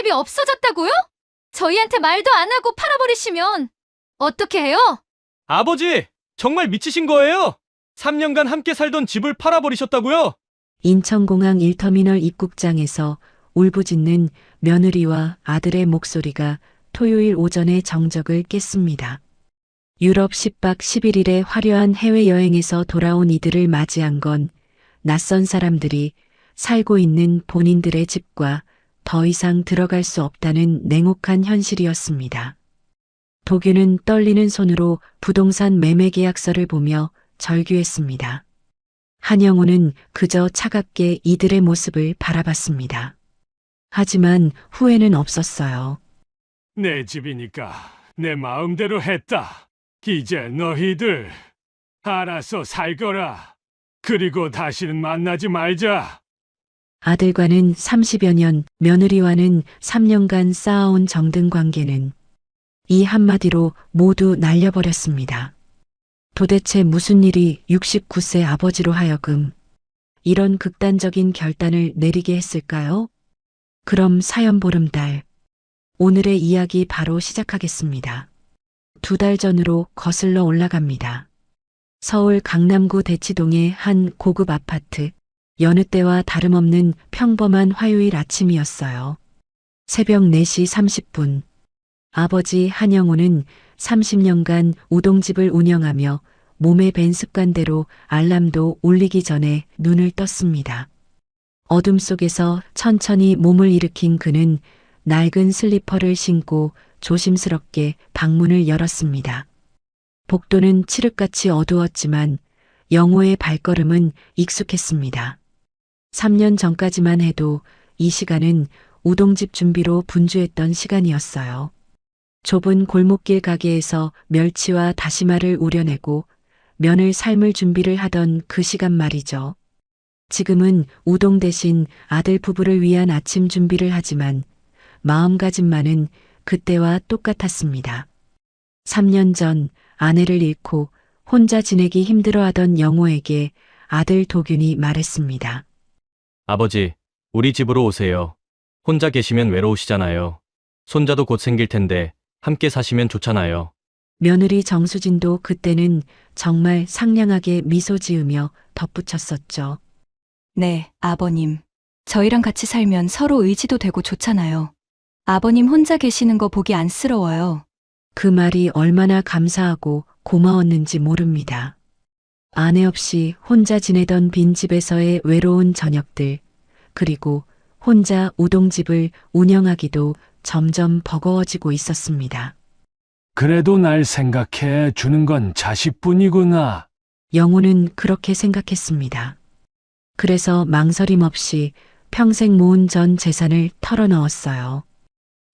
우동집이 없어졌다고요? 저희한테 말도 안 하고 팔아버리시면 어떻게 해요? 아버지, 정말 미치신 거예요? 3년간 함께 살던 집을 팔아버리셨다고요? 인천공항 1터미널 입국장에서 울부짖는 며느리와 아들의 목소리가 토요일 오전의 정적을 깼습니다. 유럽 10박 11일의 화려한 해외여행에서 돌아온 이들을 맞이한 건 낯선 사람들이 살고 있는 본인들의 집과 더 이상 들어갈 수 없다는 냉혹한 현실이었습니다. 도규는 떨리는 손으로 부동산 매매 계약서를 보며 절규했습니다. 한영우는 그저 차갑게 이들의 모습을 바라봤습니다. 하지만 후회는 없었어요. 내 집이니까 내 마음대로 했다. 이제 너희들 알아서 살거라. 그리고 다시는 만나지 말자. 아들과는 30여 년, 며느리와는 3년간 쌓아온 정든 관계는 이 한마디로 모두 날려버렸습니다. 도대체 무슨 일이 69세 아버지로 하여금 이런 극단적인 결단을 내리게 했을까요? 그럼 사연 보름달. 오늘의 이야기 바로 시작하겠습니다. 2달 전으로 거슬러 올라갑니다. 서울 강남구 대치동의 한 고급 아파트. 여느 때와 다름없는 평범한 화요일 아침이었어요. 새벽 4시 30분. 아버지 한영우는 30년간 우동집을 운영하며 몸에 밴 습관대로 알람도 울리기 전에 눈을 떴습니다. 어둠 속에서 천천히 몸을 일으킨 그는 낡은 슬리퍼를 신고 조심스럽게 방문을 열었습니다. 복도는 칠흑같이 어두웠지만 영호의 발걸음은 익숙했습니다. 3년 전까지만 해도 이 시간은 우동집 준비로 분주했던 시간이었어요. 좁은 골목길 가게에서 멸치와 다시마를 우려내고 면을 삶을 준비를 하던 그 시간 말이죠. 지금은 우동 대신 아들 부부를 위한 아침 준비를 하지만 마음가짐만은 그때와 똑같았습니다. 3년 전 아내를 잃고 혼자 지내기 힘들어하던 영호에게 아들 도균이 말했습니다. 아버지, 우리 집으로 오세요. 혼자 계시면 외로우시잖아요. 손자도 곧 생길 텐데 함께 사시면 좋잖아요. 며느리 정수진도 그때는 정말 상냥하게 미소 지으며 덧붙였었죠. 네, 아버님. 저희랑 같이 살면 서로 의지도 되고 좋잖아요. 아버님 혼자 계시는 거 보기 안쓰러워요. 그 말이 얼마나 감사하고 고마웠는지 모릅니다. 아내 없이 혼자 지내던 빈집에서의 외로운 저녁들, 그리고 혼자 우동집을 운영하기도 점점 버거워지고 있었습니다. 그래도 날 생각해 주는 건 자식뿐이구나. 영호는 그렇게 생각했습니다. 그래서 망설임 없이 평생 모은 전 재산을 털어넣었어요.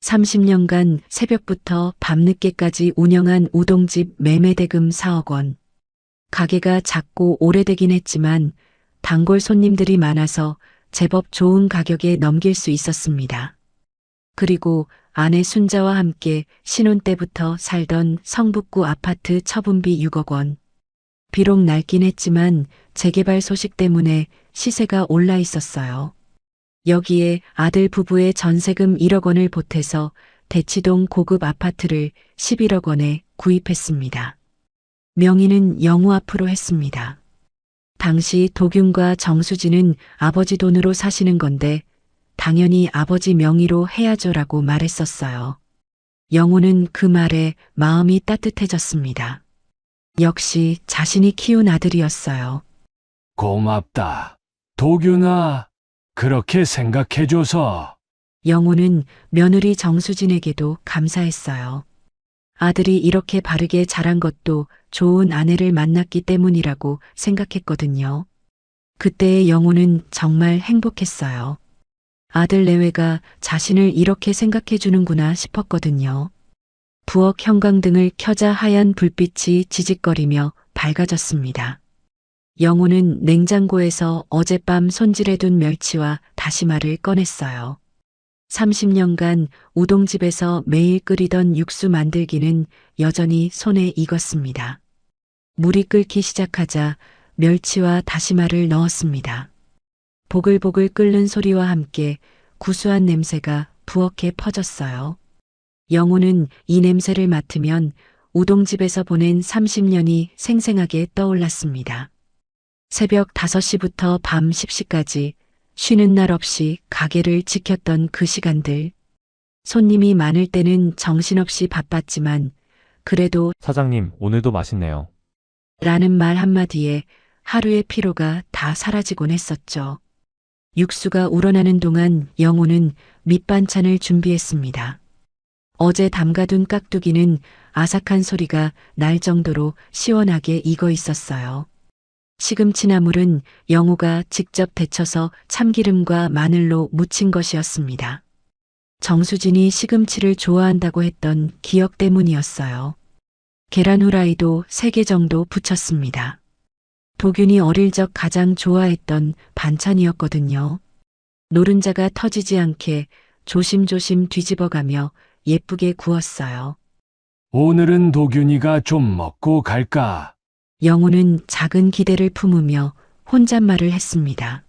30년간 새벽부터 밤늦게까지 운영한 우동집 매매대금 4억 원. 가게가 작고 오래되긴 했지만 단골 손님들이 많아서 제법 좋은 가격에 넘길 수 있었습니다. 그리고 아내 순자와 함께 신혼 때부터 살던 성북구 아파트 처분비 6억 원. 비록 낡긴 했지만 재개발 소식 때문에 시세가 올라 있었어요. 여기에 아들 부부의 전세금 1억 원을 보태서 대치동 고급 아파트를 11억 원에 구입했습니다. 명의는 영호 앞으로 했습니다. 당시 도균과 정수진은 아버지 돈으로 사시는 건데 당연히 아버지 명의로 해야죠라고 말했었어요. 영호는 그 말에 마음이 따뜻해졌습니다. 역시 자신이 키운 아들이었어요. 고맙다. 도균아, 그렇게 생각해줘서. 영호는 며느리 정수진에게도 감사했어요. 아들이 이렇게 바르게 자란 것도 좋은 아내를 만났기 때문이라고 생각했거든요. 그때의 영호는 정말 행복했어요. 아들 내외가 자신을 이렇게 생각해 주는구나 싶었거든요. 부엌 형광등을 켜자 하얀 불빛이 지직거리며 밝아졌습니다. 영호는 냉장고에서 어젯밤 손질해둔 멸치와 다시마를 꺼냈어요. 30년간 우동집에서 매일 끓이던 육수 만들기는 여전히 손에 익었습니다. 물이 끓기 시작하자 멸치와 다시마를 넣었습니다. 보글보글 끓는 소리와 함께 구수한 냄새가 부엌에 퍼졌어요. 영호는 이 냄새를 맡으면 우동집에서 보낸 30년이 생생하게 떠올랐습니다. 새벽 5시부터 밤 10시까지 쉬는 날 없이 가게를 지켰던 그 시간들. 손님이 많을 때는 정신없이 바빴지만 그래도 사장님, 오늘도 맛있네요. 라는 말 한마디에 하루의 피로가 다 사라지곤 했었죠. 육수가 우러나는 동안 영호는 밑반찬을 준비했습니다. 어제 담가둔 깍두기는 아삭한 소리가 날 정도로 시원하게 익어 있었어요. 시금치나물은 영호가 직접 데쳐서 참기름과 마늘로 무친 것이었습니다. 정수진이 시금치를 좋아한다고 했던 기억 때문이었어요. 계란 후라이도 3개 정도 부쳤습니다. 도균이 어릴 적 가장 좋아했던 반찬이었거든요. 노른자가 터지지 않게 조심조심 뒤집어가며 예쁘게 구웠어요. 오늘은 도균이가 좀 먹고 갈까? 영호는 작은 기대를 품으며 혼잣말을 했습니다.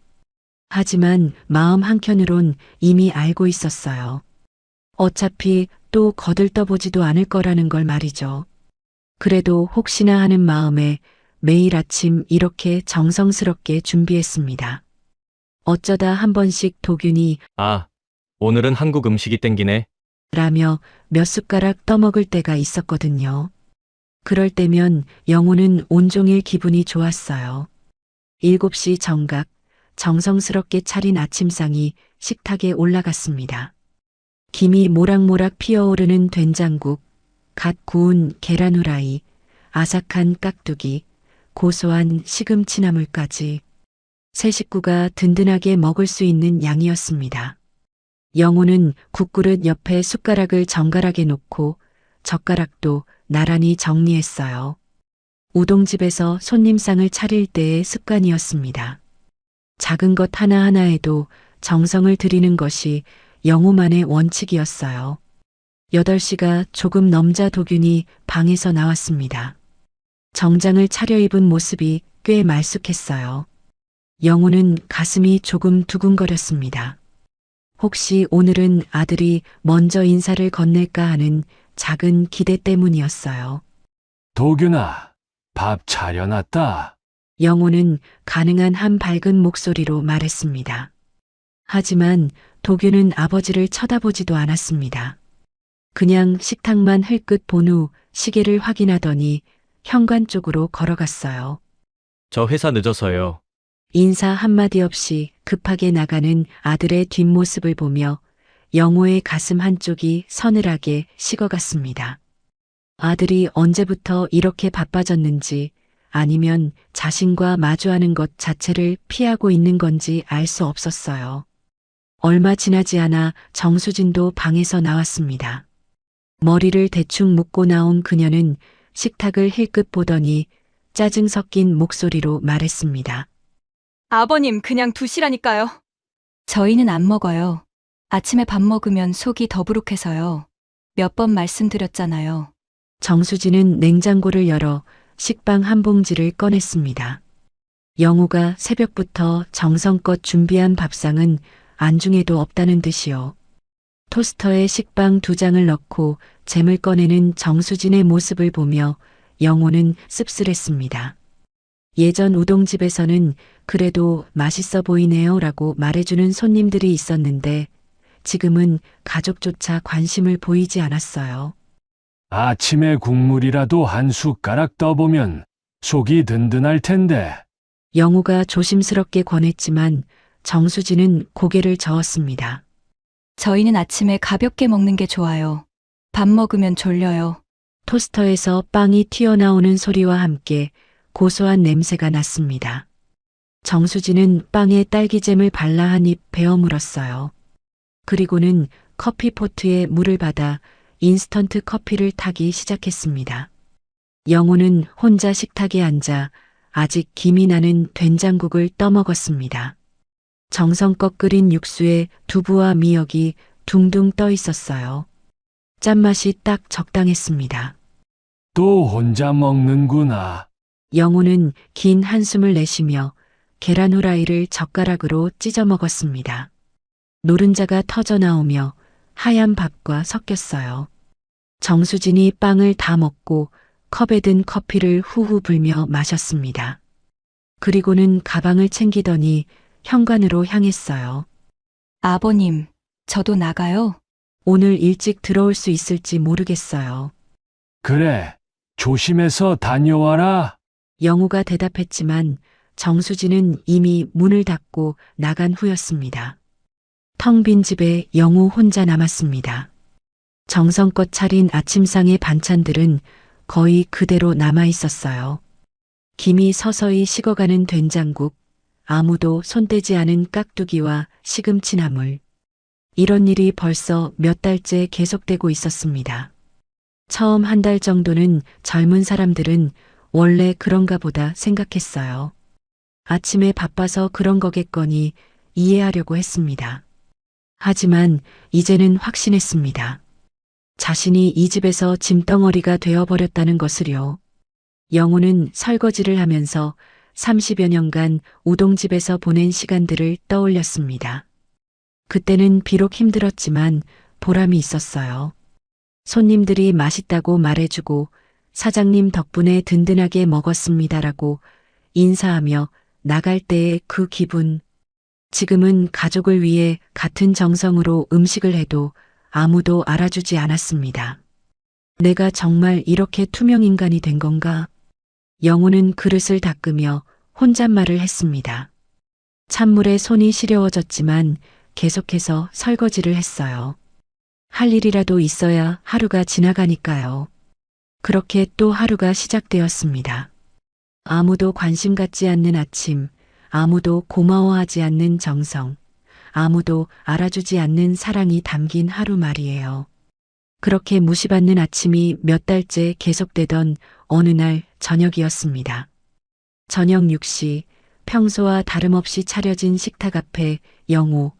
하지만 마음 한켠으론 이미 알고 있었어요. 어차피 또 거들떠보지도 않을 거라는 걸 말이죠. 그래도 혹시나 하는 마음에 매일 아침 이렇게 정성스럽게 준비했습니다. 어쩌다 한 번씩 도균이 아, 오늘은 한국 음식이 땡기네. 라며 몇 숟가락 떠먹을 때가 있었거든요. 그럴 때면 영호는 온종일 기분이 좋았어요. 7시 정각 정성스럽게 차린 아침상이 식탁에 올라갔습니다. 김이 모락모락 피어오르는 된장국, 갓 구운 계란 후라이, 아삭한 깍두기, 고소한 시금치나물까지 세 식구가 든든하게 먹을 수 있는 양이었습니다. 영호는 국그릇 옆에 숟가락을 정갈하게 놓고 젓가락도 나란히 정리했어요. 우동집에서 손님상을 차릴 때의 습관이었습니다. 작은 것 하나하나에도 정성을 들이는 것이 영호만의 원칙이었어요. 8시가 조금 넘자 도균이 방에서 나왔습니다. 정장을 차려입은 모습이 꽤 말쑥했어요. 영호는 가슴이 조금 두근거렸습니다. 혹시 오늘은 아들이 먼저 인사를 건넬까 하는 작은 기대 때문이었어요. 도균아, 밥 차려놨다. 영호는 가능한 한 밝은 목소리로 말했습니다. 하지만 도균은 아버지를 쳐다보지도 않았습니다. 그냥 식탁만 흘끗 본 후 시계를 확인하더니 현관 쪽으로 걸어갔어요. 저 회사 늦어서요. 인사 한마디 없이 급하게 나가는 아들의 뒷모습을 보며 영호의 가슴 한쪽이 서늘하게 식어갔습니다. 아들이 언제부터 이렇게 바빠졌는지 아니면 자신과 마주하는 것 자체를 피하고 있는 건지 알 수 없었어요. 얼마 지나지 않아 정수진도 방에서 나왔습니다. 머리를 대충 묶고 나온 그녀는 식탁을 힐끗 보더니 짜증 섞인 목소리로 말했습니다. 아버님, 그냥 두시라니까요. 저희는 안 먹어요. 아침에 밥 먹으면 속이 더부룩해서요. 몇 번 말씀드렸잖아요. 정수진은 냉장고를 열어 식빵 한 봉지를 꺼냈습니다. 영호가 새벽부터 정성껏 준비한 밥상은 안중에도 없다는 듯이요. 토스터에 식빵 2장을 넣고 잼을 꺼내는 정수진의 모습을 보며 영호는 씁쓸했습니다. 예전 우동집에서는 그래도 맛있어 보이네요 라고 말해주는 손님들이 있었는데 지금은 가족조차 관심을 보이지 않았어요. 아침에 국물이라도 한 숟가락 떠보면 속이 든든할 텐데. 영호가 조심스럽게 권했지만 정수진은 고개를 저었습니다. 저희는 아침에 가볍게 먹는 게 좋아요. 밥 먹으면 졸려요. 토스터에서 빵이 튀어나오는 소리와 함께 고소한 냄새가 났습니다. 정수진은 빵에 딸기잼을 발라 한 입 베어 물었어요. 그리고는 커피포트에 물을 받아 인스턴트 커피를 타기 시작했습니다. 영호는 혼자 식탁에 앉아 아직 김이 나는 된장국을 떠먹었습니다. 정성껏 끓인 육수에 두부와 미역이 둥둥 떠 있었어요. 짠맛이 딱 적당했습니다. 또 혼자 먹는구나. 영호는 긴 한숨을 내쉬며 계란 후라이를 젓가락으로 찢어 먹었습니다. 노른자가 터져 나오며 하얀 밥과 섞였어요. 정수진이 빵을 다 먹고 컵에 든 커피를 후후 불며 마셨습니다. 그리고는 가방을 챙기더니 현관으로 향했어요. 아버님, 저도 나가요. 오늘 일찍 들어올 수 있을지 모르겠어요. 그래, 조심해서 다녀와라. 영우가 대답했지만 정수진은 이미 문을 닫고 나간 후였습니다. 텅 빈 집에 영우 혼자 남았습니다. 정성껏 차린 아침상의 반찬들은 거의 그대로 남아 있었어요. 김이 서서히 식어가는 된장국, 아무도 손대지 않은 깍두기와 시금치 나물. 이런 일이 벌써 몇 달째 계속되고 있었습니다. 처음 한 달 정도는 젊은 사람들은 원래 그런가 보다 생각했어요. 아침에 바빠서 그런 거겠거니 이해하려고 했습니다. 하지만 이제는 확신했습니다. 자신이 이 집에서 짐덩어리가 되어버렸다는 것을요. 영우는 설거지를 하면서 30여 년간 우동집에서 보낸 시간들을 떠올렸습니다. 그때는 비록 힘들었지만 보람이 있었어요. 손님들이 맛있다고 말해주고 사장님 덕분에 든든하게 먹었습니다라고 인사하며 나갈 때의 그 기분. 지금은 가족을 위해 같은 정성으로 음식을 해도 아무도 알아주지 않았습니다. 내가 정말 이렇게 투명인간이 된 건가? 영우는 그릇을 닦으며 혼잣말을 했습니다. 찬물에 손이 시려워졌지만 계속해서 설거지를 했어요. 할 일이라도 있어야 하루가 지나가니까요. 그렇게 또 하루가 시작되었습니다. 아무도 관심 갖지 않는 아침, 아무도 고마워하지 않는 정성, 아무도 알아주지 않는 사랑이 담긴 하루 말이에요. 그렇게 무시받는 아침이 몇 달째 계속되던 어느 날 저녁이었습니다. 저녁 6시, 평소와 다름없이 차려진 식탁 앞에 영호,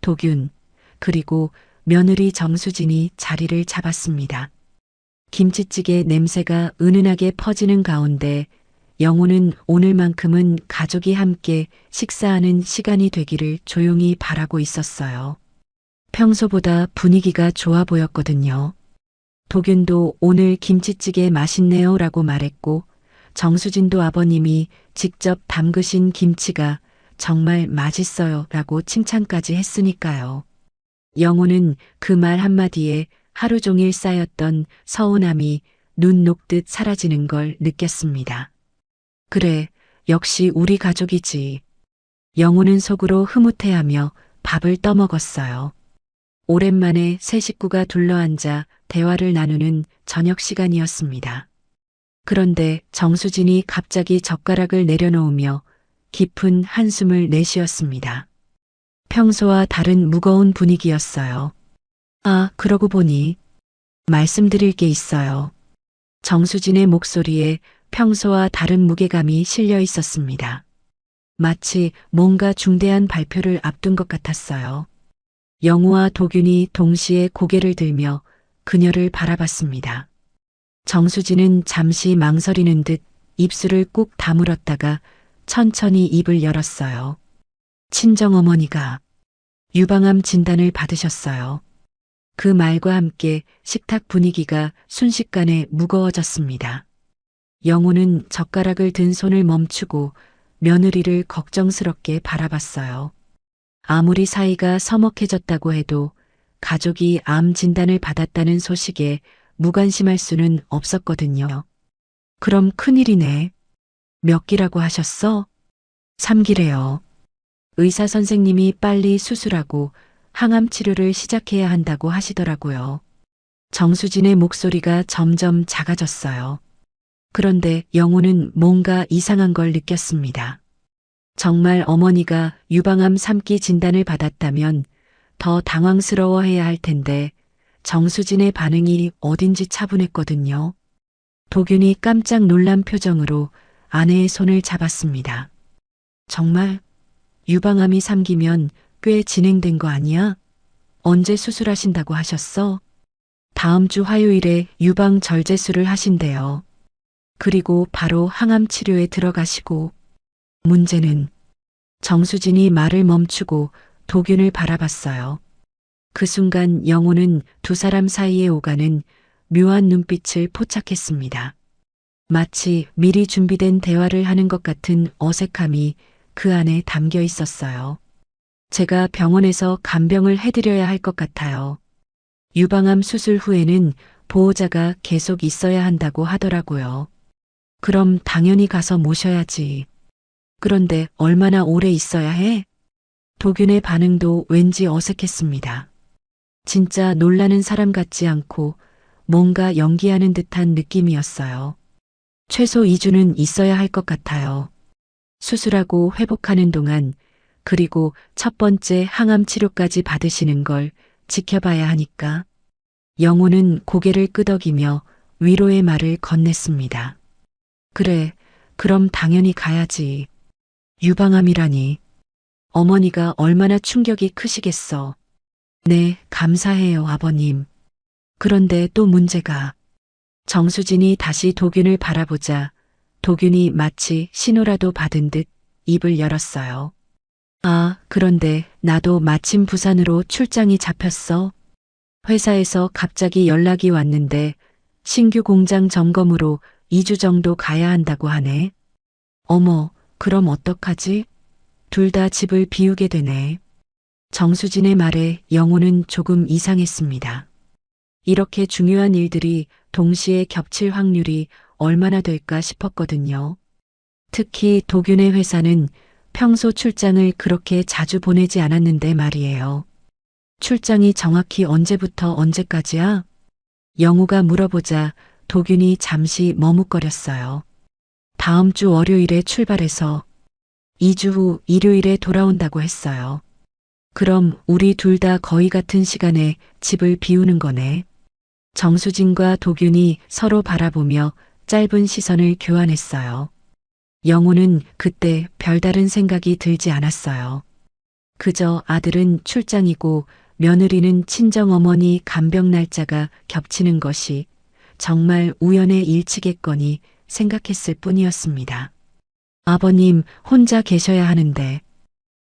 도균, 그리고 며느리 정수진이 자리를 잡았습니다. 김치찌개 냄새가 은은하게 퍼지는 가운데 영호는 오늘만큼은 가족이 함께 식사하는 시간이 되기를 조용히 바라고 있었어요. 평소보다 분위기가 좋아 보였거든요. 도균도 오늘 김치찌개 맛있네요 라고 말했고 정수진도 아버님이 직접 담그신 김치가 정말 맛있어요 라고 칭찬까지 했으니까요. 영호는 그 말 한마디에 하루 종일 쌓였던 서운함이 눈 녹듯 사라지는 걸 느꼈습니다. 그래, 역시 우리 가족이지. 영호는 속으로 흐뭇해하며 밥을 떠먹었어요. 오랜만에 세 식구가 둘러앉아 대화를 나누는 저녁 시간이었습니다. 그런데 정수진이 갑자기 젓가락을 내려놓으며 깊은 한숨을 내쉬었습니다. 평소와 다른 무거운 분위기였어요. 아, 그러고 보니 말씀드릴 게 있어요. 정수진의 목소리에 평소와 다른 무게감이 실려 있었습니다. 마치 뭔가 중대한 발표를 앞둔 것 같았어요. 영우와 도균이 동시에 고개를 들며 그녀를 바라봤습니다. 정수진은 잠시 망설이는 듯 입술을 꾹 다물었다가 천천히 입을 열었어요. 친정어머니가 유방암 진단을 받으셨어요. 그 말과 함께 식탁 분위기가 순식간에 무거워졌습니다. 영우는 젓가락을 든 손을 멈추고 며느리를 걱정스럽게 바라봤어요. 아무리 사이가 서먹해졌다고 해도 가족이 암 진단을 받았다는 소식에 무관심할 수는 없었거든요. 그럼 큰일이네. 몇 기라고 하셨어? 3기래요. 의사 선생님이 빨리 수술하고 항암 치료를 시작해야 한다고 하시더라고요. 정수진의 목소리가 점점 작아졌어요. 그런데 영우는 뭔가 이상한 걸 느꼈습니다. 정말 어머니가 유방암 3기 진단을 받았다면 더 당황스러워해야 할 텐데 정수진의 반응이 어딘지 차분했거든요. 도균이 깜짝 놀란 표정으로 아내의 손을 잡았습니다. 정말 유방암이 3기면 꽤 진행된 거 아니야? 언제 수술하신다고 하셨어? 다음 주 화요일에 유방 절제술을 하신대요. 그리고 바로 항암 치료에 들어가시고. 문제는 정수진이 말을 멈추고 도균을 바라봤어요. 그 순간 영호는 두 사람 사이에 오가는 묘한 눈빛을 포착했습니다. 마치 미리 준비된 대화를 하는 것 같은 어색함이 그 안에 담겨 있었어요. 제가 병원에서 간병을 해드려야 할 것 같아요. 유방암 수술 후에는 보호자가 계속 있어야 한다고 하더라고요. 그럼 당연히 가서 모셔야지. 그런데 얼마나 오래 있어야 해? 도균의 반응도 왠지 어색했습니다. 진짜 놀라는 사람 같지 않고 뭔가 연기하는 듯한 느낌이었어요. 최소 2주는 있어야 할 것 같아요. 수술하고 회복하는 동안, 그리고 첫 번째 항암 치료까지 받으시는 걸 지켜봐야 하니까. 영호는 고개를 끄덕이며 위로의 말을 건넸습니다. 그래, 그럼 당연히 가야지. 유방암이라니. 어머니가 얼마나 충격이 크시겠어. 네, 감사해요, 아버님. 그런데 또 문제가. 정수진이 다시 도균을 바라보자 도균이 마치 신호라도 받은 듯 입을 열었어요. 아, 그런데 나도 마침 부산으로 출장이 잡혔어. 회사에서 갑자기 연락이 왔는데 신규 공장 점검으로 2주 정도 가야 한다고 하네. 어머, 그럼 어떡하지? 둘 다 집을 비우게 되네. 정수진의 말에 영호는 조금 이상했습니다. 이렇게 중요한 일들이 동시에 겹칠 확률이 얼마나 될까 싶었거든요. 특히 도균의 회사는 평소 출장을 그렇게 자주 보내지 않았는데 말이에요. 출장이 정확히 언제부터 언제까지야? 영우가 물어보자 도균이 잠시 머뭇거렸어요. 다음 주 월요일에 출발해서 2주 후 일요일에 돌아온다고 했어요. 그럼 우리 둘 다 거의 같은 시간에 집을 비우는 거네. 정수진과 도균이 서로 바라보며 짧은 시선을 교환했어요. 영우는 그때 별다른 생각이 들지 않았어요. 그저 아들은 출장이고 며느리는 친정어머니 간병 날짜가 겹치는 것이 정말 우연의 일치겠거니 생각했을 뿐이었습니다. 아버님 혼자 계셔야 하는데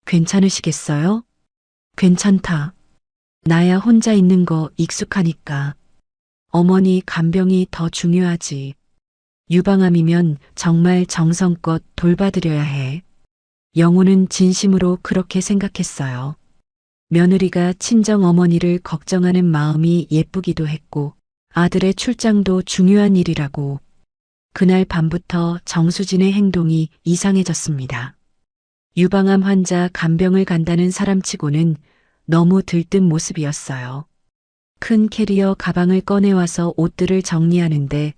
괜찮으시겠어요? 괜찮다. 나야 혼자 있는 거 익숙하니까. 어머니 간병이 더 중요하지. 유방암이면 정말 정성껏 돌봐드려야 해. 영우는 진심으로 그렇게 생각했어요. 며느리가 친정 어머니를 걱정하는 마음이 예쁘기도 했고 아들의 출장도 중요한 일이라고. 그날 밤부터 정수진의 행동이 이상해졌습니다. 유방암 환자 간병을 간다는 사람치고는 너무 들뜬 모습이었어요. 큰 캐리어 가방을 꺼내와서 옷들을 정리하는데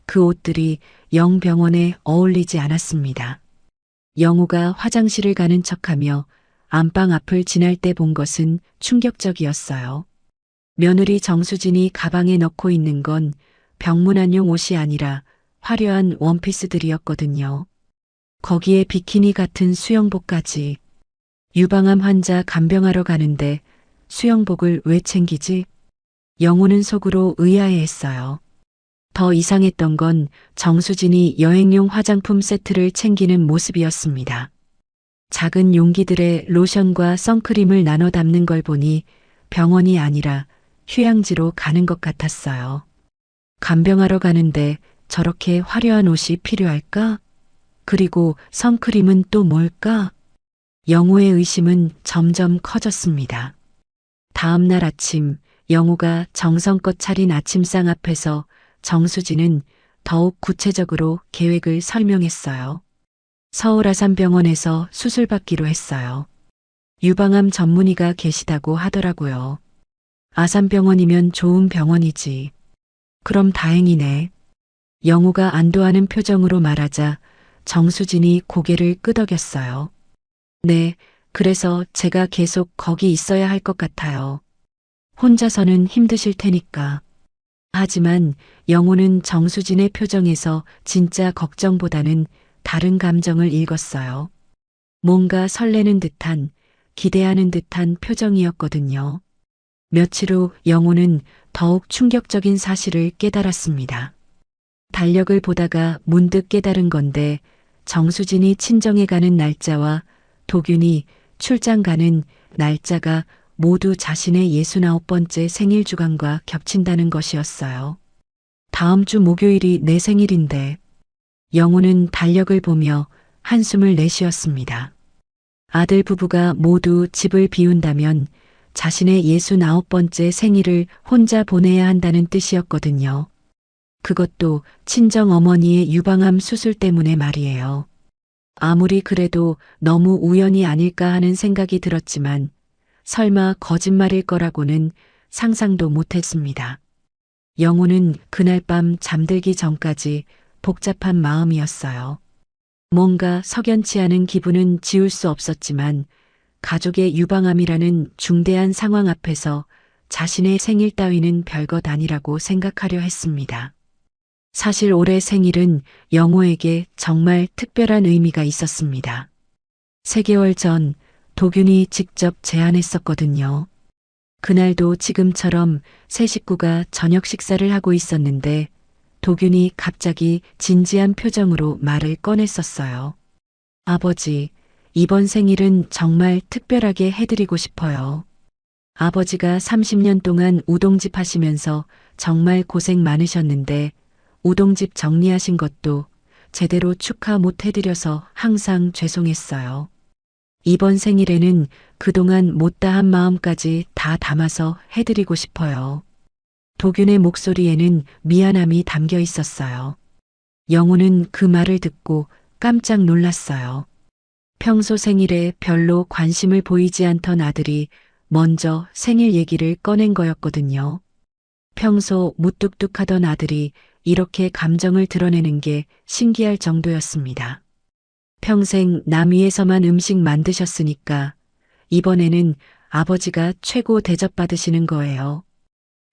그 옷들이 영 병원에 어울리지 않았습니다. 영우가 화장실을 가는 척하며 안방 앞을 지날 때 본 것은 충격적이었어요. 며느리 정수진이 가방에 넣고 있는 건 병문안용 옷이 아니라 화려한 원피스들이었거든요. 거기에 비키니 같은 수영복까지. 유방암 환자 간병하러 가는데 수영복을 왜 챙기지? 영우는 속으로 의아해했어요. 더 이상했던 건 정수진이 여행용 화장품 세트를 챙기는 모습이었습니다. 작은 용기들에 로션과 선크림을 나눠 담는 걸 보니 병원이 아니라 휴양지로 가는 것 같았어요. 간병하러 가는데 저렇게 화려한 옷이 필요할까? 그리고 선크림은 또 뭘까? 영우의 의심은 점점 커졌습니다. 다음 날 아침 영우가 정성껏 차린 아침상 앞에서 정수진은 더욱 구체적으로 계획을 설명했어요. 서울 아산병원에서 수술받기로 했어요. 유방암 전문의가 계시다고 하더라고요. 아산병원이면 좋은 병원이지. 그럼 다행이네. 영우가 안도하는 표정으로 말하자 정수진이 고개를 끄덕였어요. 네, 그래서 제가 계속 거기 있어야 할 것 같아요. 혼자서는 힘드실 테니까. 하지만 영우는 정수진의 표정에서 진짜 걱정보다는 다른 감정을 읽었어요. 뭔가 설레는 듯한, 기대하는 듯한 표정이었거든요. 며칠 후 영우는 더욱 충격적인 사실을 깨달았습니다. 달력을 보다가 문득 깨달은 건데 정수진이 친정에 가는 날짜와 도균이 출장 가는 날짜가 모두 자신의 69번째 생일 주간과 겹친다는 것이었어요. 다음 주 목요일이 내 생일인데 영호는 달력을 보며 한숨을 내쉬었습니다. 아들 부부가 모두 집을 비운다면 자신의 69번째 생일을 혼자 보내야 한다는 뜻이었거든요. 그것도 친정 어머니의 유방암 수술 때문에 말이에요. 아무리 그래도 너무 우연이 아닐까 하는 생각이 들었지만 설마 거짓말일 거라고는 상상도 못했습니다. 영호는 그날 밤 잠들기 전까지 복잡한 마음이었어요. 뭔가 석연치 않은 기분은 지울 수 없었지만 가족의 유방암이라는 중대한 상황 앞에서 자신의 생일 따위는 별것 아니라고 생각하려 했습니다. 사실 올해 생일은 영호에게 정말 특별한 의미가 있었습니다. 3개월 전 도균이 직접 제안했었거든요. 그날도 지금처럼 세 식구가 저녁 식사를 하고 있었는데 도균이 갑자기 진지한 표정으로 말을 꺼냈었어요. 아버지, 이번 생일은 정말 특별하게 해드리고 싶어요. 아버지가 30년 동안 우동집 하시면서 정말 고생 많으셨는데 우동집 정리하신 것도 제대로 축하 못 해드려서 항상 죄송했어요. 이번 생일에는 그동안 못다한 마음까지 다 담아서 해드리고 싶어요. 도균의 목소리에는 미안함이 담겨 있었어요. 영호는 그 말을 듣고 깜짝 놀랐어요. 평소 생일에 별로 관심을 보이지 않던 아들이 먼저 생일 얘기를 꺼낸 거였거든요. 평소 무뚝뚝하던 아들이 이렇게 감정을 드러내는 게 신기할 정도였습니다. 평생 남 위에서만 음식 만드셨으니까 이번에는 아버지가 최고 대접받으시는 거예요.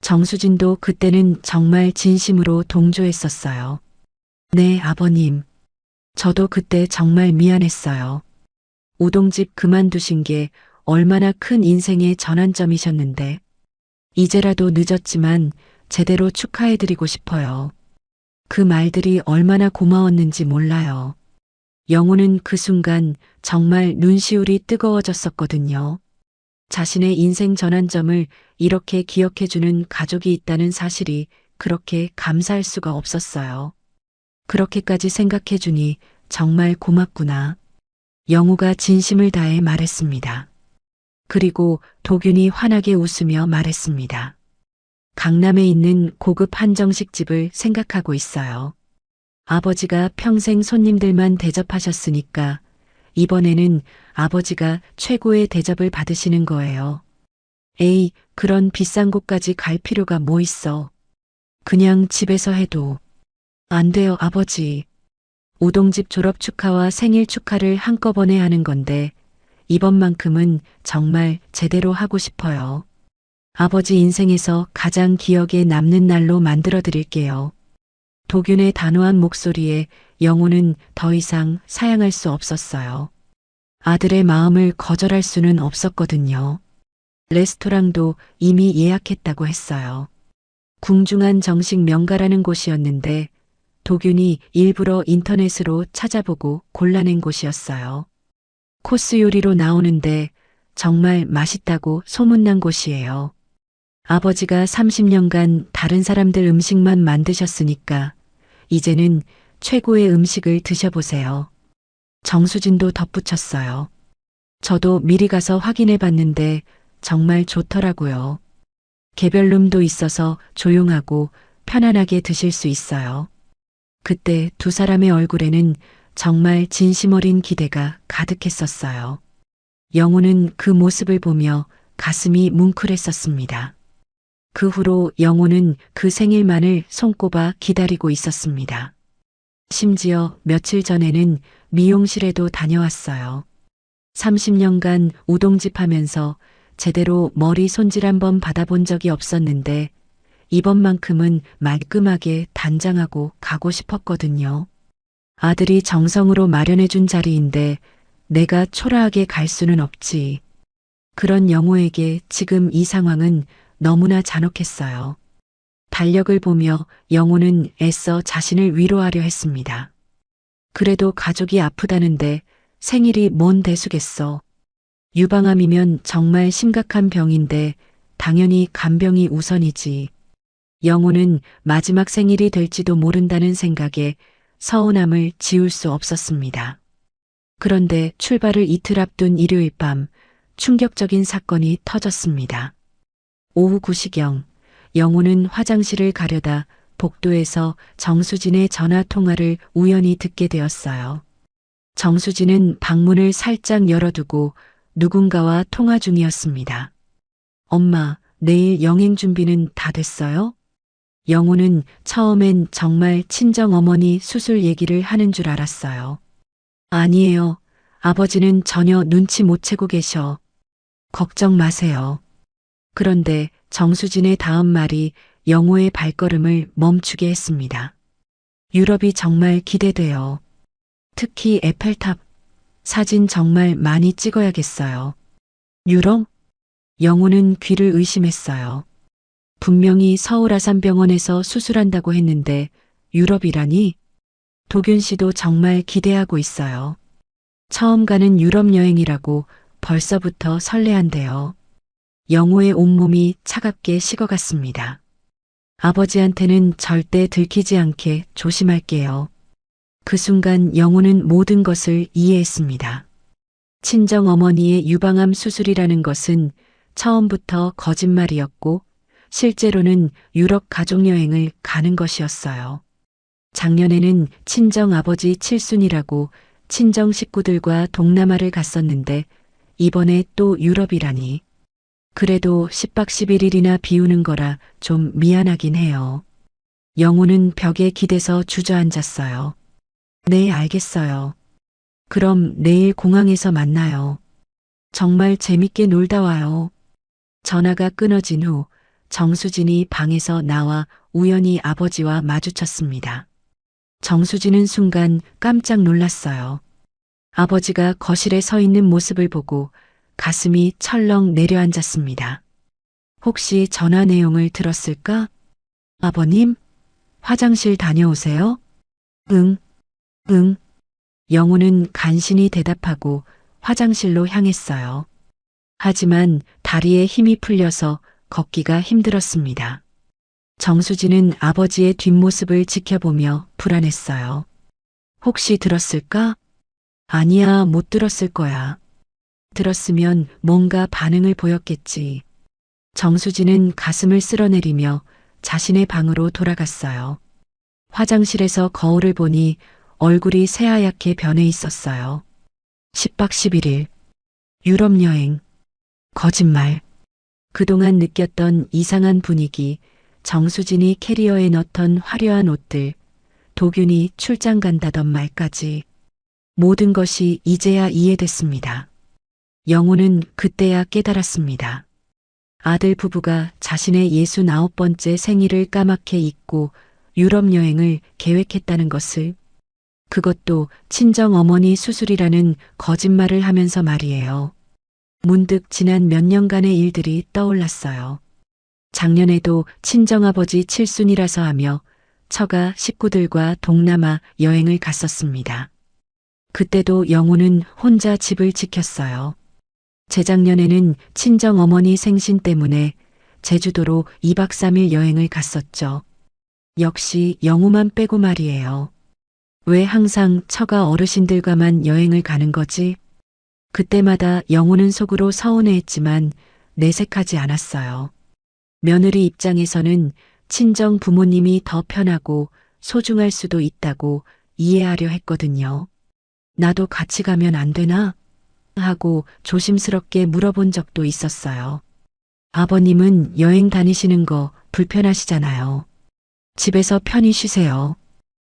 정수진도 그때는 정말 진심으로 동조했었어요. 네, 아버님. 저도 그때 정말 미안했어요. 우동집 그만두신 게 얼마나 큰 인생의 전환점이셨는데 이제라도 늦었지만 제대로 축하해드리고 싶어요. 그 말들이 얼마나 고마웠는지 몰라요. 영호는 그 순간 정말 눈시울이 뜨거워졌었거든요. 자신의 인생 전환점을 이렇게 기억해주는 가족이 있다는 사실이 그렇게 감사할 수가 없었어요. 그렇게까지 생각해주니 정말 고맙구나. 영호가 진심을 다해 말했습니다. 그리고 도균이 환하게 웃으며 말했습니다. 강남에 있는 고급 한정식 집을 생각하고 있어요. 아버지가 평생 손님들만 대접하셨으니까 이번에는 아버지가 최고의 대접을 받으시는 거예요. 에이, 그런 비싼 곳까지 갈 필요가 뭐 있어. 그냥 집에서 해도. 안 돼요, 아버지. 우동집 졸업 축하와 생일 축하를 한꺼번에 하는 건데 이번만큼은 정말 제대로 하고 싶어요. 아버지 인생에서 가장 기억에 남는 날로 만들어 드릴게요. 도균의 단호한 목소리에 영호는 더 이상 사양할 수 없었어요. 아들의 마음을 거절할 수는 없었거든요. 레스토랑도 이미 예약했다고 했어요. 궁중한 정식 명가라는 곳이었는데 도균이 일부러 인터넷으로 찾아보고 골라낸 곳이었어요. 코스 요리로 나오는데 정말 맛있다고 소문난 곳이에요. 아버지가 30년간 다른 사람들 음식만 만드셨으니까 이제는 최고의 음식을 드셔보세요. 정수진도 덧붙였어요. 저도 미리 가서 확인해 봤는데 정말 좋더라고요. 개별룸도 있어서 조용하고 편안하게 드실 수 있어요. 그때 두 사람의 얼굴에는 정말 진심 어린 기대가 가득했었어요. 영호는 그 모습을 보며 가슴이 뭉클했었습니다. 그 후로 영호는 그 생일만을 손꼽아 기다리고 있었습니다. 심지어 며칠 전에는 미용실에도 다녀왔어요. 30년간 우동집 하면서 제대로 머리 손질 한번 받아본 적이 없었는데 이번만큼은 말끔하게 단장하고 가고 싶었거든요. 아들이 정성으로 마련해준 자리인데 내가 초라하게 갈 수는 없지. 그런 영호에게 지금 이 상황은 너무나 잔혹했어요. 달력을 보며 영호는 애써 자신을 위로하려 했습니다. 그래도 가족이 아프다는데 생일이 뭔 대수겠어. 유방암이면 정말 심각한 병인데 당연히 간병이 우선이지. 영호는 마지막 생일이 될지도 모른다는 생각에 서운함을 지울 수 없었습니다. 그런데 출발을 이틀 앞둔 일요일 밤 충격적인 사건이 터졌습니다. 오후 9시경 영호는 화장실을 가려다 복도에서 정수진의 전화 통화를 우연히 듣게 되었어요. 정수진은 방문을 살짝 열어두고 누군가와 통화 중이었습니다. 엄마, 내일 여행 준비는 다 됐어요? 영호는 처음엔 정말 친정어머니 수술 얘기를 하는 줄 알았어요. 아니에요. 아버지는 전혀 눈치 못 채고 계셔. 걱정 마세요. 그런데 정수진의 다음 말이 영호의 발걸음을 멈추게 했습니다. 유럽이 정말 기대돼요. 특히 에펠탑. 사진 정말 많이 찍어야겠어요. 유럽? 영호는 귀를 의심했어요. 분명히 서울 아산병원에서 수술한다고 했는데 유럽이라니? 도균 씨도 정말 기대하고 있어요. 처음 가는 유럽 여행이라고 벌써부터 설레한대요. 영호의 온몸이 차갑게 식어갔습니다. 아버지한테는 절대 들키지 않게 조심할게요. 그 순간 영호는 모든 것을 이해했습니다. 친정어머니의 유방암 수술이라는 것은 처음부터 거짓말이었고 실제로는 유럽 가족여행을 가는 것이었어요. 작년에는 친정아버지 칠순이라고 친정 식구들과 동남아를 갔었는데 이번에 또 유럽이라니. 그래도 10박 11일이나 비우는 거라 좀 미안하긴 해요. 영호는 벽에 기대서 주저앉았어요. 네, 알겠어요. 그럼 내일 공항에서 만나요. 정말 재밌게 놀다 와요. 전화가 끊어진 후 정수진이 방에서 나와 우연히 아버지와 마주쳤습니다. 정수진은 순간 깜짝 놀랐어요. 아버지가 거실에 서 있는 모습을 보고 가슴이 철렁 내려앉았습니다. 혹시 전화 내용을 들었을까? 아버님? 화장실 다녀오세요? 응. 영호는 간신히 대답하고 화장실로 향했어요. 하지만 다리에 힘이 풀려서 걷기가 힘들었습니다. 정수진은 아버지의 뒷모습을 지켜보며 불안했어요. 혹시 들었을까? 아니야, 못 들었을 거야. 들었으면 뭔가 반응을 보였겠지. 정수진은 가슴을 쓸어내리며 자신의 방으로 돌아갔어요. 화장실에서 거울을 보니 얼굴이 새하얗게 변해 있었어요. 10박 11일. 유럽 여행. 거짓말. 그동안 느꼈던 이상한 분위기, 정수진이 캐리어에 넣던 화려한 옷들, 도균이 출장 간다던 말까지. 모든 것이 이제야 이해됐습니다. 영호는 그때야 깨달았습니다. 아들 부부가 자신의 69번째 생일을 까맣게 잊고 유럽 여행을 계획했다는 것을, 그것도 친정어머니 수술이라는 거짓말을 하면서 말이에요. 문득 지난 몇 년간의 일들이 떠올랐어요. 작년에도 친정아버지 칠순이라서 하며 처가 식구들과 동남아 여행을 갔었습니다. 그때도 영호는 혼자 집을 지켰어요. 재작년에는 친정어머니 생신 때문에 제주도로 2박 3일 여행을 갔었죠. 역시 영호만 빼고 말이에요. 왜 항상 처가 어르신들과만 여행을 가는 거지? 그때마다 영호는 속으로 서운해했지만 내색하지 않았어요. 며느리 입장에서는 친정 부모님이 더 편하고 소중할 수도 있다고 이해하려 했거든요. 나도 같이 가면 안 되나? 하고 조심스럽게 물어본 적도 있었어요. 아버님은 여행 다니시는 거 불편하시잖아요. 집에서 편히 쉬세요.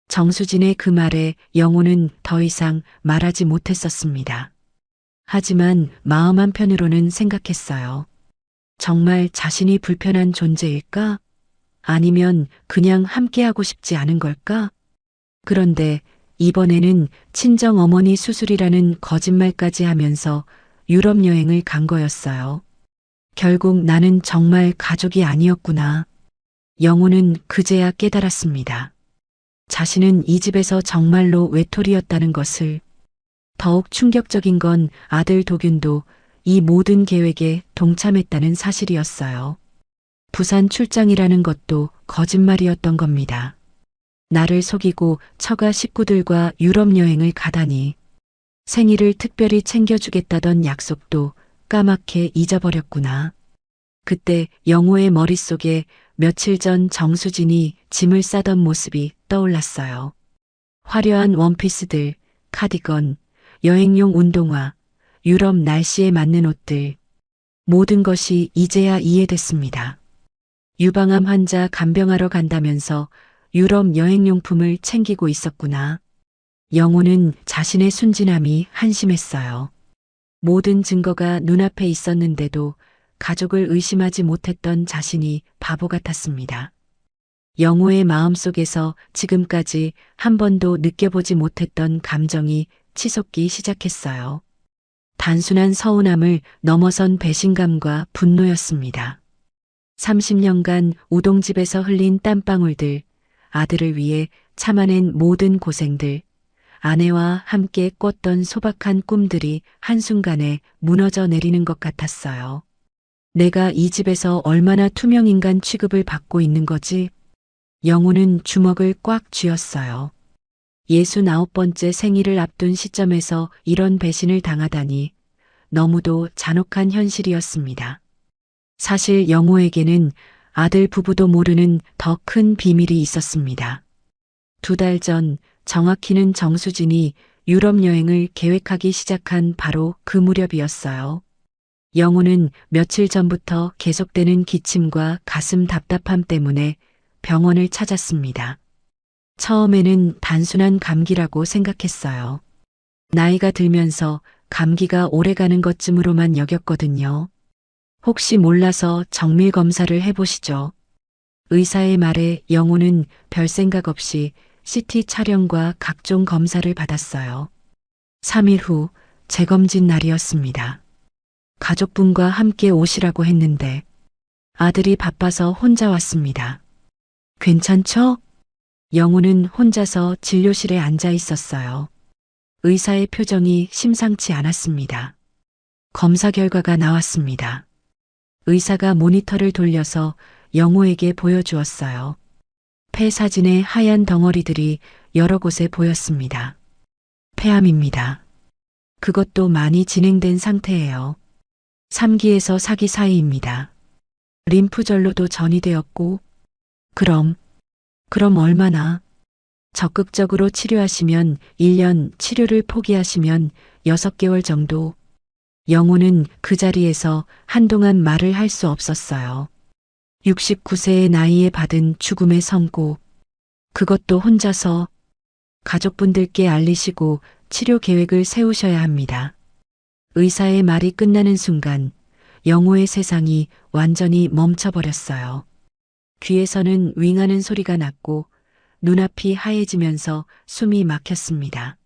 정수진의 그 말에 영호는 더 이상 말하지 못했었습니다. 하지만 마음 한편으로는 생각했어요. 정말 자신이 불편한 존재일까? 아니면 그냥 함께하고 싶지 않은 걸까? 그런데 이번에는 친정어머니 수술이라는 거짓말까지 하면서 유럽 여행을 간 거였어요. 결국 나는 정말 가족이 아니었구나. 영호는 그제야 깨달았습니다. 자신은 이 집에서 정말로 외톨이였다는 것을. 더욱 충격적인 건 아들 도균도 이 모든 계획에 동참했다는 사실이었어요. 부산 출장이라는 것도 거짓말이었던 겁니다. 나를 속이고 처가 식구들과 유럽 여행을 가다니. 생일을 특별히 챙겨주겠다던 약속도 까맣게 잊어버렸구나. 그때 영호의 머릿속에 며칠 전 정수진이 짐을 싸던 모습이 떠올랐어요. 화려한 원피스들, 카디건, 여행용 운동화, 유럽 날씨에 맞는 옷들. 모든 것이 이제야 이해됐습니다. 유방암 환자 간병하러 간다면서 유럽 여행용품을 챙기고 있었구나. 영호는 자신의 순진함이 한심했어요. 모든 증거가 눈앞에 있었는데도 가족을 의심하지 못했던 자신이 바보 같았습니다. 영호의 마음속에서 지금까지 한 번도 느껴보지 못했던 감정이 치솟기 시작했어요. 단순한 서운함을 넘어선 배신감과 분노였습니다. 30년간 우동집에서 흘린 땀방울들, 아들을 위해 참아낸 모든 고생들, 아내와 함께 꿨던 소박한 꿈들이 한순간에 무너져 내리는 것 같았어요. 내가 이 집에서 얼마나 투명인간 취급을 받고 있는 거지? 영호는 주먹을 꽉 쥐었어요. 69번째 생일을 앞둔 시점에서 이런 배신을 당하다니 너무도 잔혹한 현실이었습니다. 사실 영호에게는 아들 부부도 모르는 더 큰 비밀이 있었습니다. 2달 전 정확히는 정수진이 유럽 여행을 계획하기 시작한 바로 그 무렵이었어요. 영호는 며칠 전부터 계속되는 기침과 가슴 답답함 때문에 병원을 찾았습니다. 처음에는 단순한 감기라고 생각했어요. 나이가 들면서 감기가 오래가는 것쯤으로만 여겼거든요. 혹시 몰라서 정밀 검사를 해보시죠. 의사의 말에 영호는 별 생각 없이 CT 촬영과 각종 검사를 받았어요. 3일 후 재검진 날이었습니다. 가족분과 함께 오시라고 했는데 아들이 바빠서 혼자 왔습니다. 괜찮죠? 영호는 혼자서 진료실에 앉아 있었어요. 의사의 표정이 심상치 않았습니다. 검사 결과가 나왔습니다. 의사가 모니터를 돌려서 영호에게 보여주었어요. 폐 사진에 하얀 덩어리들이 여러 곳에 보였습니다. 폐암입니다. 그것도 많이 진행된 상태예요. 3기에서 4기 사이입니다. 림프절로도 전이되었고, 그럼 얼마나? 적극적으로 치료하시면 1년, 치료를 포기하시면 6개월 정도. 영호는 그 자리에서 한동안 말을 할 수 없었어요. 69세의 나이에 받은 죽음의 선고. 그것도 혼자서 가족분들께 알리시고 치료 계획을 세우셔야 합니다. 의사의 말이 끝나는 순간 영호의 세상이 완전히 멈춰버렸어요. 귀에서는 윙하는 소리가 났고 눈앞이 하얘지면서 숨이 막혔습니다.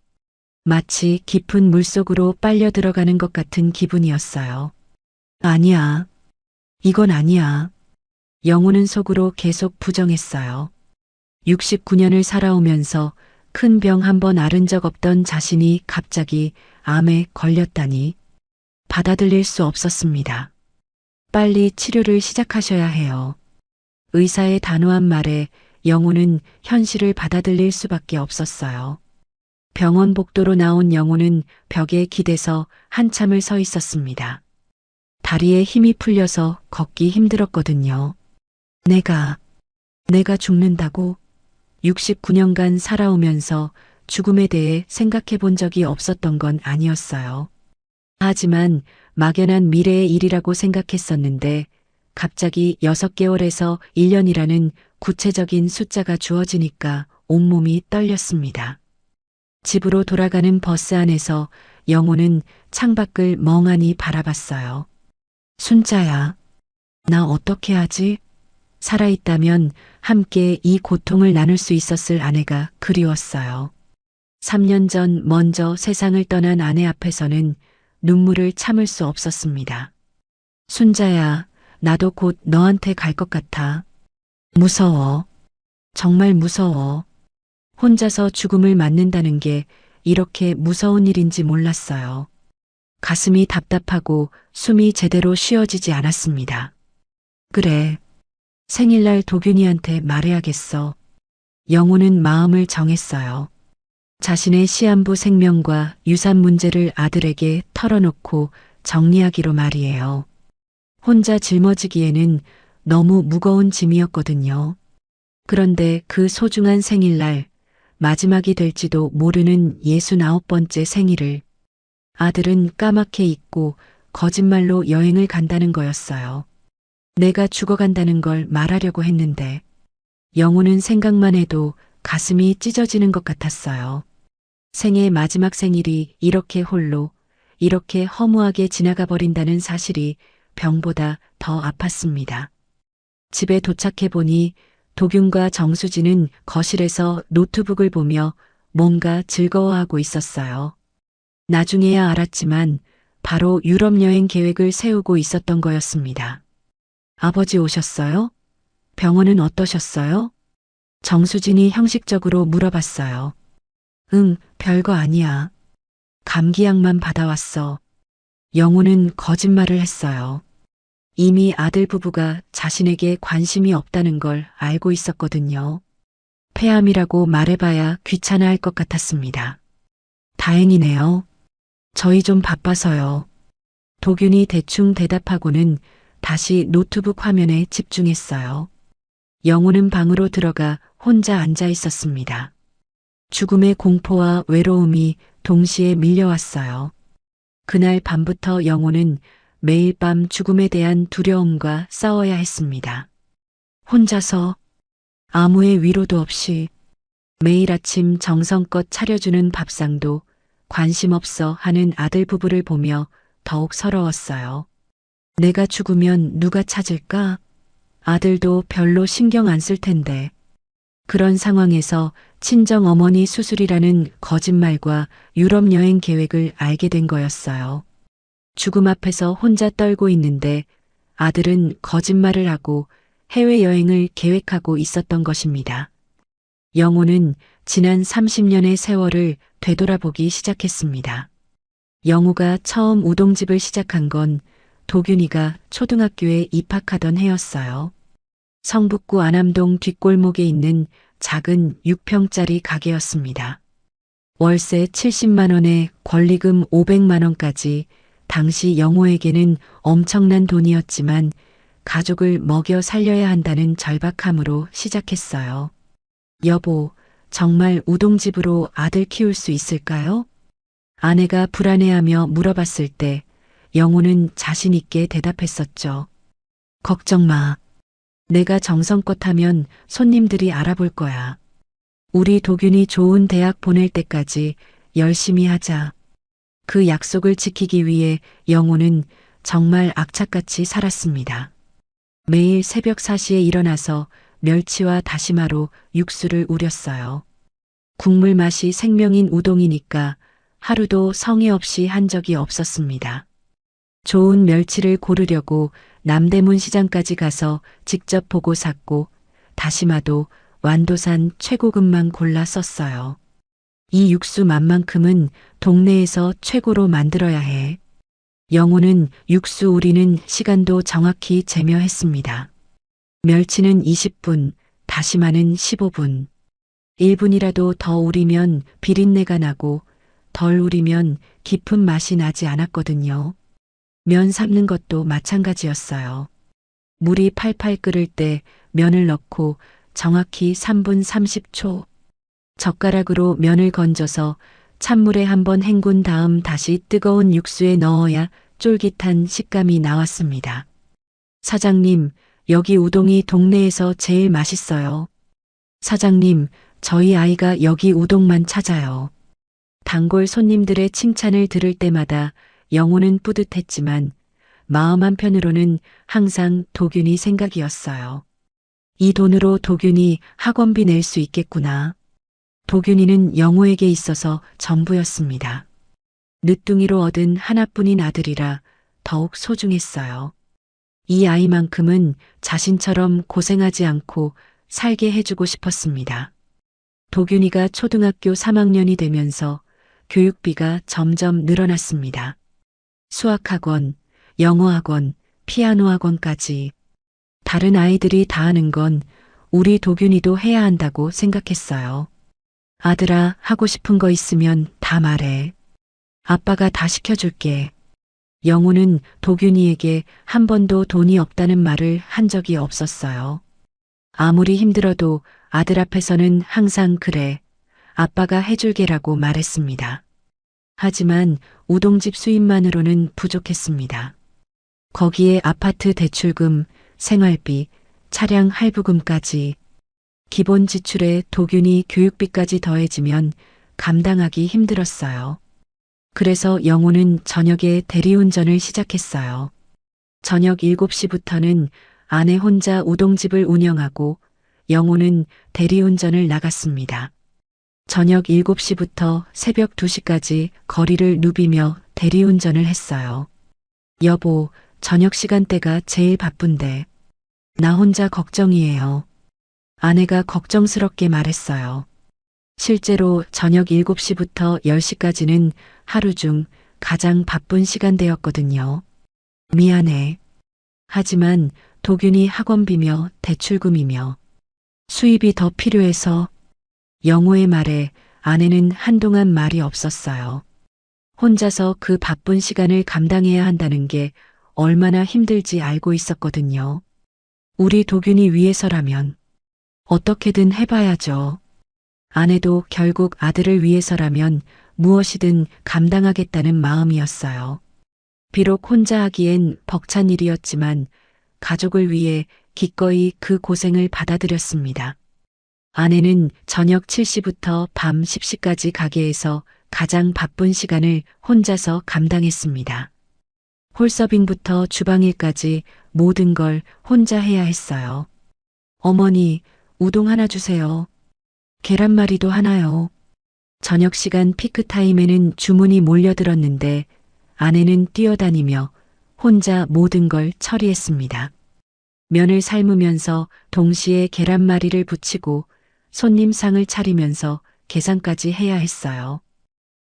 마치 깊은 물속으로 빨려 들어가는 것 같은 기분이었어요. 아니야. 이건 아니야. 영호는 속으로 계속 부정했어요. 69년을 살아오면서 큰 병 한 번 앓은 적 없던 자신이 갑자기 암에 걸렸다니 받아들일 수 없었습니다. 빨리 치료를 시작하셔야 해요. 의사의 단호한 말에 영호는 현실을 받아들일 수밖에 없었어요. 병원 복도로 나온 영호는 벽에 기대서 한참을 서 있었습니다. 다리에 힘이 풀려서 걷기 힘들었거든요. 내가 죽는다고? 69년간 살아오면서 죽음에 대해 생각해 본 적이 없었던 건 아니었어요. 하지만 막연한 미래의 일이라고 생각했었는데 갑자기 6개월에서 1년이라는 구체적인 숫자가 주어지니까 온몸이 떨렸습니다. 집으로 돌아가는 버스 안에서 영호는 창밖을 멍하니 바라봤어요. 순자야, 나 어떻게 하지? 살아있다면 함께 이 고통을 나눌 수 있었을 아내가 그리웠어요. 3년 전 먼저 세상을 떠난 아내 앞에서는 눈물을 참을 수 없었습니다. 순자야, 나도 곧 너한테 갈 것 같아. 무서워. 정말 무서워. 혼자서 죽음을 맞는다는 게 이렇게 무서운 일인지 몰랐어요. 가슴이 답답하고 숨이 제대로 쉬어지지 않았습니다. 그래. 생일날 도균이한테 말해야겠어. 영호는 마음을 정했어요. 자신의 시한부 생명과 유산 문제를 아들에게 털어놓고 정리하기로 말이에요. 혼자 짊어지기에는 너무 무거운 짐이었거든요. 그런데 그 소중한 생일날, 마지막이 될지도 모르는 69번째 생일을 아들은 까맣게 잊고 거짓말로 여행을 간다는 거였어요. 내가 죽어간다는 걸 말하려고 했는데 영호는 생각만 해도 가슴이 찢어지는 것 같았어요. 생애 마지막 생일이 이렇게 홀로, 이렇게 허무하게 지나가 버린다는 사실이 병보다 더 아팠습니다. 집에 도착해 보니 도균과 정수진은 거실에서 노트북을 보며 뭔가 즐거워하고 있었어요. 나중에야 알았지만 바로 유럽 여행 계획을 세우고 있었던 거였습니다. 아버지 오셨어요? 병원은 어떠셨어요? 정수진이 형식적으로 물어봤어요. 응, 별거 아니야. 감기약만 받아왔어. 영호는 거짓말을 했어요. 이미 아들 부부가 자신에게 관심이 없다는 걸 알고 있었거든요. 폐암이라고 말해봐야 귀찮아할 것 같았습니다. 다행이네요. 저희 좀 바빠서요. 도균이 대충 대답하고는 다시 노트북 화면에 집중했어요. 영호는 방으로 들어가 혼자 앉아 있었습니다. 죽음의 공포와 외로움이 동시에 밀려왔어요. 그날 밤부터 영호는 매일 밤 죽음에 대한 두려움과 싸워야 했습니다. 혼자서 아무의 위로도 없이 매일 아침 정성껏 차려주는 밥상도 관심 없어 하는 아들 부부를 보며 더욱 서러웠어요. 내가 죽으면 누가 찾을까? 아들도 별로 신경 안 쓸 텐데. 그런 상황에서 친정 어머니 수술이라는 거짓말과 유럽 여행 계획을 알게 된 거였어요. 죽음 앞에서 혼자 떨고 있는데 아들은 거짓말을 하고 해외여행을 계획하고 있었던 것입니다. 영호는 지난 30년의 세월을 되돌아보기 시작했습니다. 영호가 처음 우동집을 시작한 건 도균이가 초등학교에 입학하던 해였어요. 성북구 안암동 뒷골목에 있는 작은 6평짜리 가게였습니다. 월세 70만 원에 권리금 500만 원까지 당시 영호에게는 엄청난 돈이었지만 가족을 먹여 살려야 한다는 절박함으로 시작했어요. 여보, 정말 우동집으로 아들 키울 수 있을까요? 아내가 불안해하며 물어봤을 때 영호는 자신 있게 대답했었죠. 걱정 마. 내가 정성껏 하면 손님들이 알아볼 거야. 우리 도균이 좋은 대학 보낼 때까지 열심히 하자. 그 약속을 지키기 위해 영호는 정말 악착같이 살았습니다. 매일 새벽 4시에 일어나서 멸치와 다시마로 육수를 우렸어요. 국물 맛이 생명인 우동이니까 하루도 성의 없이 한 적이 없었습니다. 좋은 멸치를 고르려고 남대문 시장까지 가서 직접 보고 샀고 다시마도 완도산 최고급만 골라 썼어요. 이 육수 맛만큼은 동네에서 최고로 만들어야 해. 영호는 육수 우리는 시간도 정확히 재며했습니다. 멸치는 20분, 다시마는 15분. 1분이라도 더 우리면 비린내가 나고 덜 우리면 깊은 맛이 나지 않았거든요. 면 삶는 것도 마찬가지였어요. 물이 팔팔 끓을 때 면을 넣고 정확히 3분 30초. 젓가락으로 면을 건져서 찬물에 한번 헹군 다음 다시 뜨거운 육수에 넣어야 쫄깃한 식감이 나왔습니다. 사장님, 여기 우동이 동네에서 제일 맛있어요. 사장님, 저희 아이가 여기 우동만 찾아요. 단골 손님들의 칭찬을 들을 때마다 영호는 뿌듯했지만 마음 한편으로는 항상 도균이 생각이었어요. 이 돈으로 도균이 학원비 낼 수 있겠구나. 도균이는 영호에게 있어서 전부였습니다. 늦둥이로 얻은 하나뿐인 아들이라 더욱 소중했어요. 이 아이만큼은 자신처럼 고생하지 않고 살게 해주고 싶었습니다. 도균이가 초등학교 3학년이 되면서 교육비가 점점 늘어났습니다. 수학학원, 영어학원, 피아노학원까지. 다른 아이들이 다 하는 건 우리 도균이도 해야 한다고 생각했어요. 아들아, 하고 싶은 거 있으면 다 말해. 아빠가 다 시켜줄게. 영우는 도균이에게 한 번도 돈이 없다는 말을 한 적이 없었어요. 아무리 힘들어도 아들 앞에서는 항상 그래, 아빠가 해줄게라고 말했습니다. 하지만 우동집 수입만으로는 부족했습니다. 거기에 아파트 대출금, 생활비, 차량 할부금까지, 기본 지출에 도균이 교육비까지 더해지면 감당하기 힘들었어요. 그래서 영우는 저녁에 대리운전을 시작했어요. 저녁 7시부터는 아내 혼자 우동집을 운영하고 영우는 대리운전을 나갔습니다. 저녁 7시부터 새벽 2시까지 거리를 누비며 대리운전을 했어요. 여보, 저녁 시간대가 제일 바쁜데. 나 혼자 걱정이에요. 아내가 걱정스럽게 말했어요. 실제로 저녁 7시부터 10시까지는 하루 중 가장 바쁜 시간대였거든요. 미안해. 하지만 도균이 학원비며 대출금이며 수입이 더 필요해서. 영우의 말에 아내는 한동안 말이 없었어요. 혼자서 그 바쁜 시간을 감당해야 한다는 게 얼마나 힘들지 알고 있었거든요. 우리 도균이 위해서라면 어떻게든 해봐야죠. 아내도 결국 아들을 위해서라면 무엇이든 감당하겠다는 마음이었어요. 비록 혼자 하기엔 벅찬 일이었지만 가족을 위해 기꺼이 그 고생을 받아들였습니다. 아내는 저녁 7시부터 밤 10시까지 가게에서 가장 바쁜 시간을 혼자서 감당했습니다. 홀서빙부터 주방일까지 모든 걸 혼자 해야 했어요. 어머니, 우동 하나 주세요. 계란말이도 하나요. 저녁 시간 피크타임에는 주문이 몰려들었는데 아내는 뛰어다니며 혼자 모든 걸 처리했습니다. 면을 삶으면서 동시에 계란말이를 부치고 손님 상을 차리면서 계산까지 해야 했어요.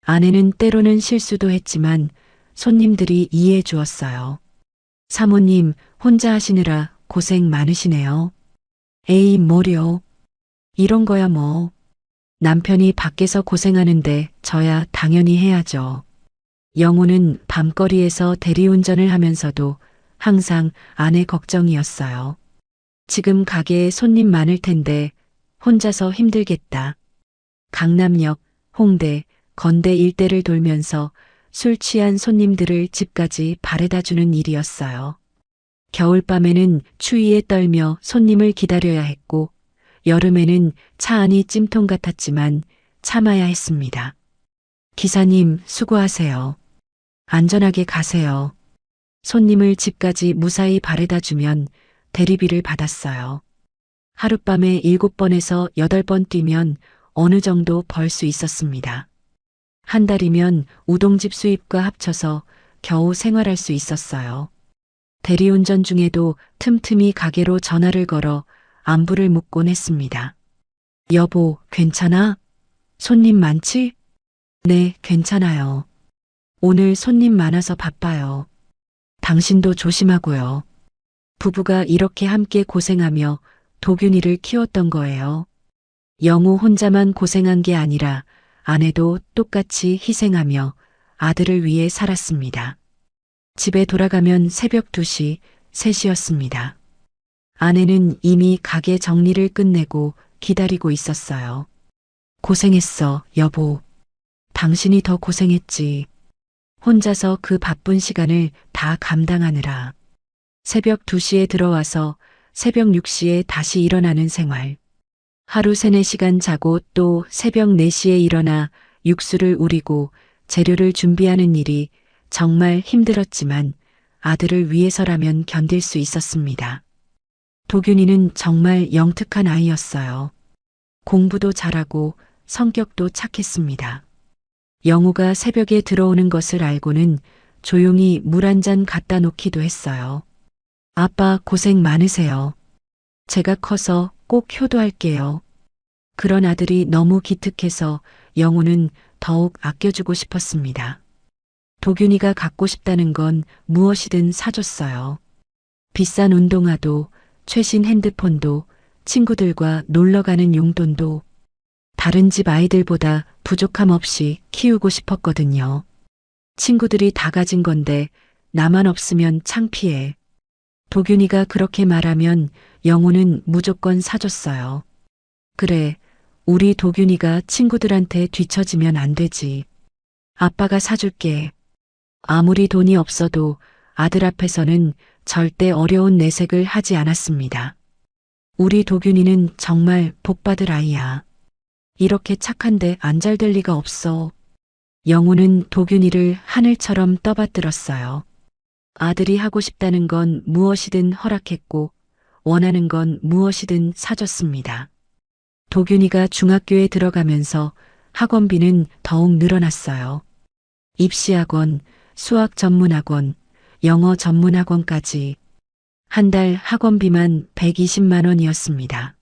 아내는 때로는 실수도 했지만 손님들이 이해해 주었어요. 사모님, 혼자 하시느라 고생 많으시네요. 에이, 뭐려. 이런 거야 뭐. 남편이 밖에서 고생하는데 저야 당연히 해야죠. 영우는 밤거리에서 대리운전을 하면서도 항상 아내 걱정이었어요. 지금 가게에 손님 많을 텐데 혼자서 힘들겠다. 강남역, 홍대, 건대 일대를 돌면서 술 취한 손님들을 집까지 바래다 주는 일이었어요. 겨울밤에는 추위에 떨며 손님을 기다려야 했고 여름에는 차 안이 찜통 같았지만 참아야 했습니다. 기사님, 수고하세요. 안전하게 가세요. 손님을 집까지 무사히 바래다 주면 대리비를 받았어요. 하룻밤에 7번에서 8번 뛰면 어느 정도 벌 수 있었습니다. 한 달이면 우동집 수입과 합쳐서 겨우 생활할 수 있었어요. 대리운전 중에도 틈틈이 가게로 전화를 걸어 안부를 묻곤 했습니다. 여보, 괜찮아? 손님 많지? 네, 괜찮아요. 오늘 손님 많아서 바빠요. 당신도 조심하고요. 부부가 이렇게 함께 고생하며 도균이를 키웠던 거예요. 영우 혼자만 고생한 게 아니라 아내도 똑같이 희생하며 아들을 위해 살았습니다. 집에 돌아가면 새벽 2시, 3시였습니다. 아내는 이미 가게 정리를 끝내고 기다리고 있었어요. 고생했어, 여보. 당신이 더 고생했지. 혼자서 그 바쁜 시간을 다 감당하느라. 새벽 2시에 들어와서 새벽 6시에 다시 일어나는 생활. 하루 3, 4시간 자고 또 새벽 4시에 일어나 육수를 우리고 재료를 준비하는 일이 정말 힘들었지만 아들을 위해서라면 견딜 수 있었습니다. 도균이는 정말 영특한 아이였어요. 공부도 잘하고 성격도 착했습니다. 영우가 새벽에 들어오는 것을 알고는 조용히 물 한 잔 갖다 놓기도 했어요. 아빠 고생 많으세요. 제가 커서 꼭 효도할게요. 그런 아들이 너무 기특해서 영우는 더욱 아껴주고 싶었습니다. 도균이가 갖고 싶다는 건 무엇이든 사줬어요. 비싼 운동화도, 최신 핸드폰도, 친구들과 놀러 가는 용돈도 다른 집 아이들보다 부족함 없이 키우고 싶었거든요. 친구들이 다 가진 건데 나만 없으면 창피해. 도균이가 그렇게 말하면 영호는 무조건 사줬어요. 그래, 우리 도균이가 친구들한테 뒤처지면 안 되지. 아빠가 사줄게. 아무리 돈이 없어도 아들 앞에서는 절대 어려운 내색을 하지 않았습니다. 우리 도균이는 정말 복받을 아이야. 이렇게 착한데 안 잘 될 리가 없어. 영호는 도균이를 하늘처럼 떠받들었어요. 아들이 하고 싶다는 건 무엇이든 허락했고 원하는 건 무엇이든 사줬습니다. 도균이가 중학교에 들어가면서 학원비는 더욱 늘어났어요. 입시학원, 수학 전문학원, 영어 전문학원까지 한 달 학원비만 120만 원이었습니다.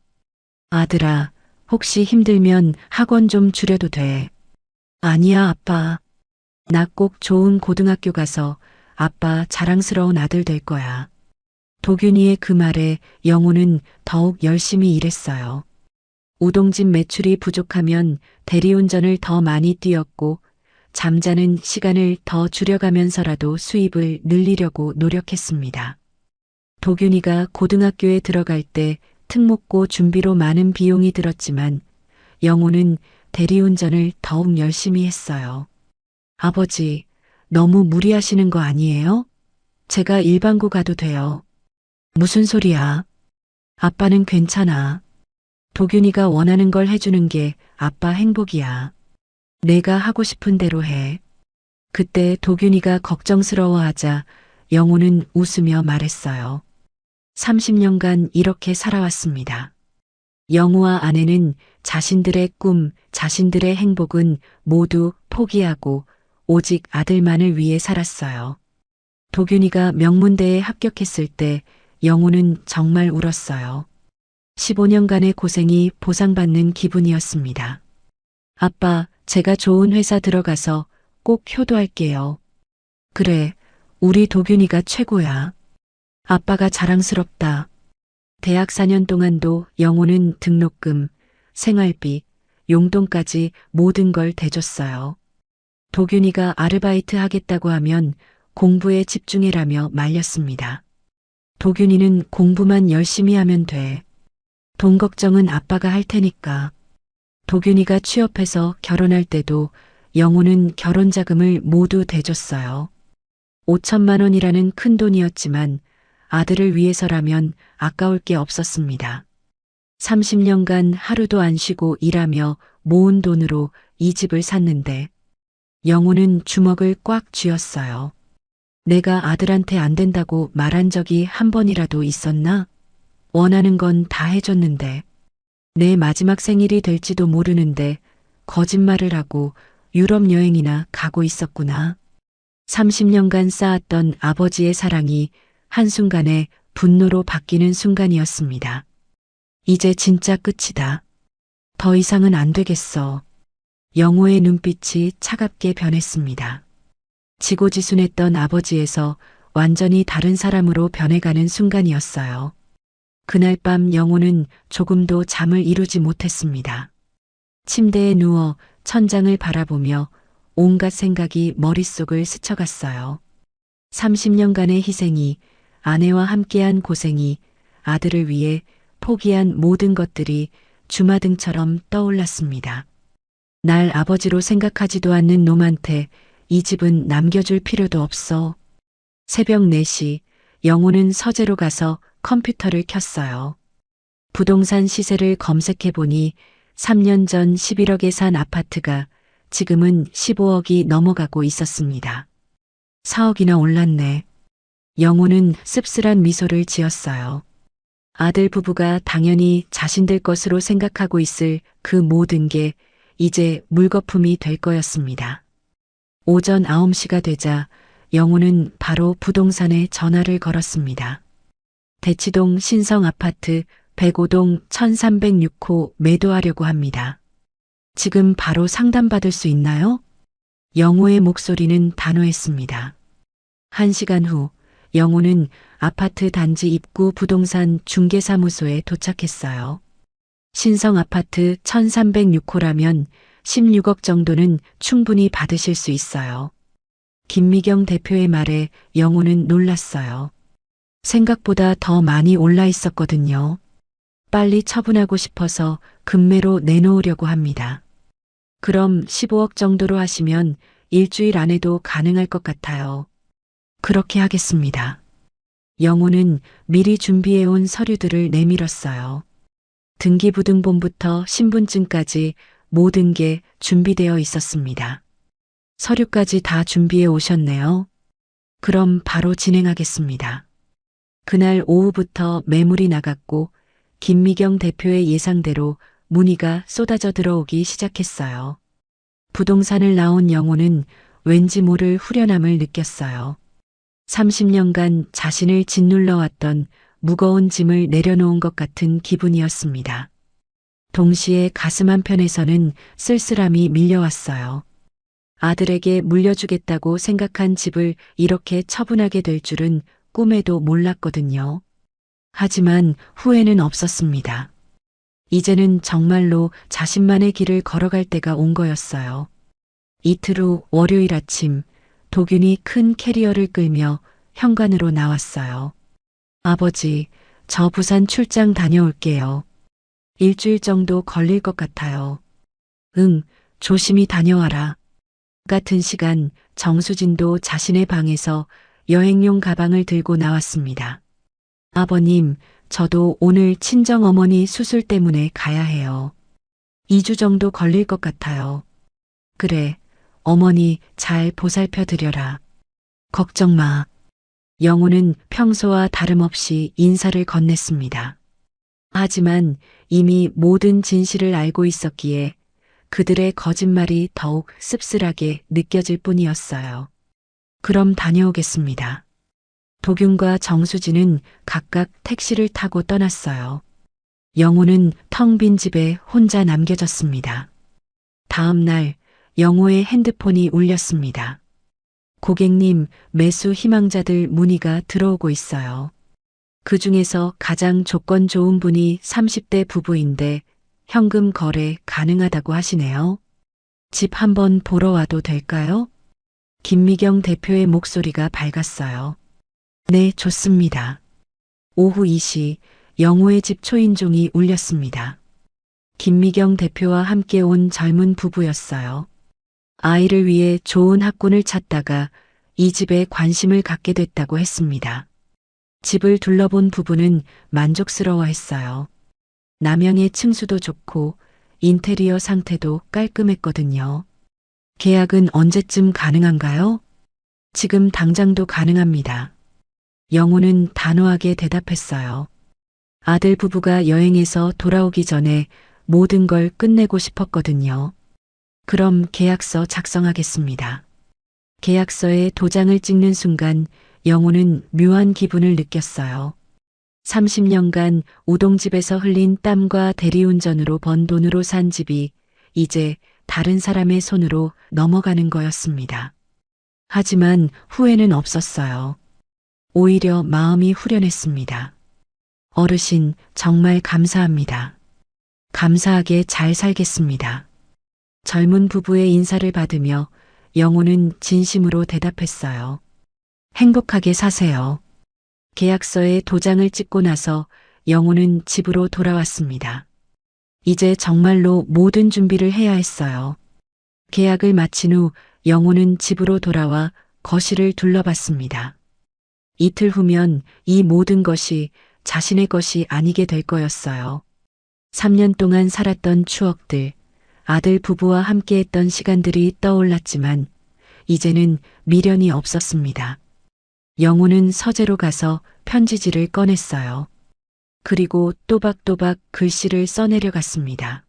아들아, 혹시 힘들면 학원 좀 줄여도 돼. 아니야, 아빠. 나 꼭 좋은 고등학교 가서 아빠 자랑스러운 아들 될 거야. 도균이의 그 말에 영호는 더욱 열심히 일했어요. 우동집 매출이 부족하면 대리운전을 더 많이 뛰었고 잠자는 시간을 더 줄여가면서라도 수입을 늘리려고 노력했습니다. 도균이가 고등학교에 들어갈 때 특목고 준비로 많은 비용이 들었지만 영호는 대리운전을 더욱 열심히 했어요. 아버지, 너무 무리하시는 거 아니에요? 제가 일반고 가도 돼요. 무슨 소리야? 아빠는 괜찮아. 도균이가 원하는 걸 해주는 게 아빠 행복이야. 내가 하고 싶은 대로 해. 그때 도균이가 걱정스러워하자 영호는 웃으며 말했어요. 30년간 이렇게 살아왔습니다. 영호와 아내는 자신들의 꿈, 자신들의 행복은 모두 포기하고 오직 아들만을 위해 살았어요. 도균이가 명문대에 합격했을 때 영호는 정말 울었어요. 15년간의 고생이 보상받는 기분이었습니다. 아빠, 제가 좋은 회사 들어가서 꼭 효도할게요. 그래, 우리 도균이가 최고야. 아빠가 자랑스럽다. 대학 4년 동안도 영호는 등록금, 생활비, 용돈까지 모든 걸 대줬어요. 도균이가 아르바이트 하겠다고 하면 공부에 집중해라며 말렸습니다. 도균이는 공부만 열심히 하면 돼. 돈 걱정은 아빠가 할 테니까. 도균이가 취업해서 결혼할 때도 영호는 결혼 자금을 모두 대줬어요. 5천만 원이라는 큰 돈이었지만 아들을 위해서라면 아까울 게 없었습니다. 30년간 하루도 안 쉬고 일하며 모은 돈으로 이 집을 샀는데 영호는 주먹을 꽉 쥐었어요. 내가 아들한테 안 된다고 말한 적이 한 번이라도 있었나? 원하는 건 다 해줬는데 내 마지막 생일이 될지도 모르는데 거짓말을 하고 유럽 여행이나 가고 있었구나. 30년간 쌓았던 아버지의 사랑이 한순간에 분노로 바뀌는 순간이었습니다. 이제 진짜 끝이다. 더 이상은 안 되겠어. 영호의 눈빛이 차갑게 변했습니다. 지고지순했던 아버지에서 완전히 다른 사람으로 변해가는 순간이었어요. 그날 밤 영호는 조금도 잠을 이루지 못했습니다. 침대에 누워 천장을 바라보며 온갖 생각이 머릿속을 스쳐갔어요. 30년간의 희생이, 아내와 함께한 고생이, 아들을 위해 포기한 모든 것들이 주마등처럼 떠올랐습니다. 날 아버지로 생각하지도 않는 놈한테 이 집은 남겨줄 필요도 없어. 새벽 4시 영호는 서재로 가서 컴퓨터를 켰어요. 부동산 시세를 검색해보니 3년 전 11억에 산 아파트가 지금은 15억이 넘어가고 있었습니다. 4억이나 올랐네. 영호는 씁쓸한 미소를 지었어요. 아들 부부가 당연히 자신들 것으로 생각하고 있을 그 모든 게 이제 물거품이 될 거였습니다. 오전 9시가 되자 영호는 바로 부동산에 전화를 걸었습니다. 대치동 신성 아파트 105동 1306호 매도하려고 합니다. 지금 바로 상담받을 수 있나요? 영호의 목소리는 단호했습니다. 1시간 후 영호는 아파트 단지 입구 부동산 중개사무소에 도착했어요. 신성 아파트 1306호라면 16억 정도는 충분히 받으실 수 있어요. 김미경 대표의 말에 영호는 놀랐어요. 생각보다 더 많이 올라 있었거든요. 빨리 처분하고 싶어서 급매로 내놓으려고 합니다. 그럼 15억 정도로 하시면 일주일 안에도 가능할 것 같아요. 그렇게 하겠습니다. 영호는 미리 준비해온 서류들을 내밀었어요. 등기부등본부터 신분증까지 모든 게 준비되어 있었습니다. 서류까지 다 준비해 오셨네요. 그럼 바로 진행하겠습니다. 그날 오후부터 매물이 나갔고 김미경 대표의 예상대로 문의가 쏟아져 들어오기 시작했어요. 부동산을 나온 영호는 왠지 모를 후련함을 느꼈어요. 30년간 자신을 짓눌러왔던 무거운 짐을 내려놓은 것 같은 기분이었습니다. 동시에 가슴 한편에서는 쓸쓸함이 밀려왔어요. 아들에게 물려주겠다고 생각한 집을 이렇게 처분하게 될 줄은 꿈에도 몰랐거든요. 하지만 후회는 없었습니다. 이제는 정말로 자신만의 길을 걸어갈 때가 온 거였어요. 이틀 후 월요일 아침, 도균이 큰 캐리어를 끌며 현관으로 나왔어요. 아버지, 저 부산 출장 다녀올게요. 일주일 정도 걸릴 것 같아요. 응, 조심히 다녀와라. 같은 시간 정수진도 자신의 방에서 여행용 가방을 들고 나왔습니다. 아버님, 저도 오늘 친정어머니 수술 때문에 가야 해요. 2주 정도 걸릴 것 같아요. 그래, 어머니 잘 보살펴 드려라. 걱정 마. 영호는 평소와 다름없이 인사를 건넸습니다. 하지만 이미 모든 진실을 알고 있었기에 그들의 거짓말이 더욱 씁쓸하게 느껴질 뿐이었어요. 그럼 다녀오겠습니다. 도균과 정수진은 각각 택시를 타고 떠났어요. 영호는 텅 빈 집에 혼자 남겨졌습니다. 다음 날 영호의 핸드폰이 울렸습니다. 고객님, 매수 희망자들 문의가 들어오고 있어요. 그 중에서 가장 조건 좋은 분이 30대 부부인데 현금 거래 가능하다고 하시네요. 집 한번 보러 와도 될까요? 김미경 대표의 목소리가 밝았어요. 네, 좋습니다. 오후 2시 영호의 집 초인종이 울렸습니다. 김미경 대표와 함께 온 젊은 부부였어요. 아이를 위해 좋은 학군을 찾다가 이 집에 관심을 갖게 됐다고 했습니다. 집을 둘러본 부부는 만족스러워했어요. 남향의 층수도 좋고 인테리어 상태도 깔끔했거든요. 계약은 언제쯤 가능한가요? 지금 당장도 가능합니다. 영호는 단호하게 대답했어요. 아들 부부가 여행에서 돌아오기 전에 모든 걸 끝내고 싶었거든요. 그럼 계약서 작성하겠습니다. 계약서에 도장을 찍는 순간 영호는 묘한 기분을 느꼈어요. 30년간 우동집에서 흘린 땀과 대리운전으로 번 돈으로 산 집이 이제 다른 사람의 손으로 넘어가는 거였습니다. 하지만 후회는 없었어요. 오히려 마음이 후련했습니다. 어르신, 정말 감사합니다. 감사하게 잘 살겠습니다. 젊은 부부의 인사를 받으며 영호는 진심으로 대답했어요. 행복하게 사세요. 계약서에 도장을 찍고 나서 영호는 집으로 돌아왔습니다. 이제 정말로 모든 준비를 해야 했어요. 계약을 마친 후 영호는 집으로 돌아와 거실을 둘러봤습니다. 이틀 후면 이 모든 것이 자신의 것이 아니게 될 거였어요. 3년 동안 살았던 추억들, 아들 부부와 함께했던 시간들이 떠올랐지만 이제는 미련이 없었습니다. 영호는 서재로 가서 편지지를 꺼냈어요. 그리고 또박또박 글씨를 써내려갔습니다.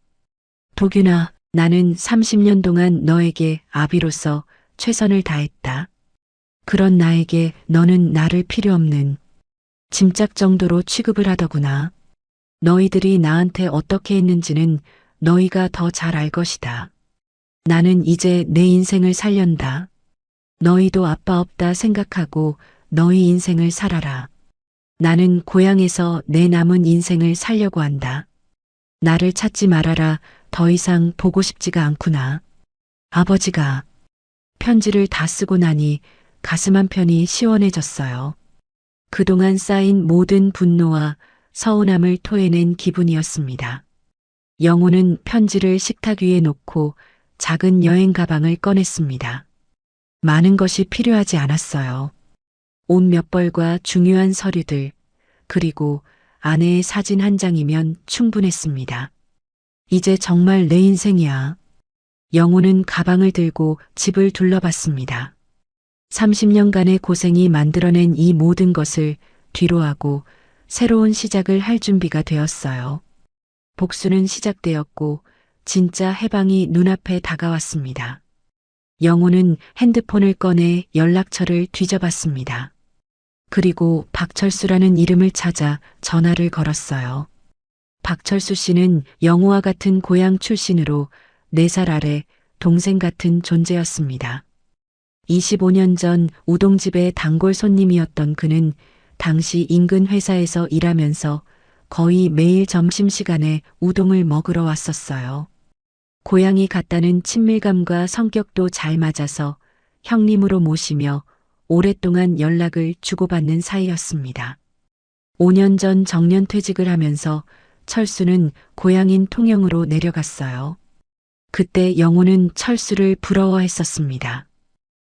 도균아, 나는 30년 동안 너에게 아비로서 최선을 다했다. 그런 나에게 너는 나를 필요 없는 짐짝 정도로 취급을 하더구나. 너희들이 나한테 어떻게 했는지는 너희가 더 잘 알 것이다. 나는 이제 내 인생을 살련다. 너희도 아빠 없다 생각하고 너희 인생을 살아라. 나는 고향에서 내 남은 인생을 살려고 한다. 나를 찾지 말아라. 더 이상 보고 싶지가 않구나. 아버지가 편지를 다 쓰고 나니 가슴 한편이 시원해졌어요. 그동안 쌓인 모든 분노와 서운함을 토해낸 기분이었습니다. 영호는 편지를 식탁 위에 놓고 작은 여행 가방을 꺼냈습니다. 많은 것이 필요하지 않았어요. 옷 몇 벌과 중요한 서류들, 그리고 아내의 사진 한 장이면 충분했습니다. 이제 정말 내 인생이야. 영호는 가방을 들고 집을 둘러봤습니다. 30년간의 고생이 만들어낸 이 모든 것을 뒤로하고 새로운 시작을 할 준비가 되었어요. 복수는 시작되었고 진짜 해방이 눈앞에 다가왔습니다. 영호는 핸드폰을 꺼내 연락처를 뒤져봤습니다. 그리고 박철수라는 이름을 찾아 전화를 걸었어요. 박철수 씨는 영호와 같은 고향 출신으로 4살 아래 동생 같은 존재였습니다. 25년 전 우동집의 단골 손님이었던 그는 당시 인근 회사에서 일하면서 거의 매일 점심시간에 우동을 먹으러 왔었어요. 고향이 같다는 친밀감과 성격도 잘 맞아서 형님으로 모시며 오랫동안 연락을 주고받는 사이였습니다. 5년 전 정년퇴직을 하면서 철수는 고향인 통영으로 내려갔어요. 그때 영호는 철수를 부러워했었습니다.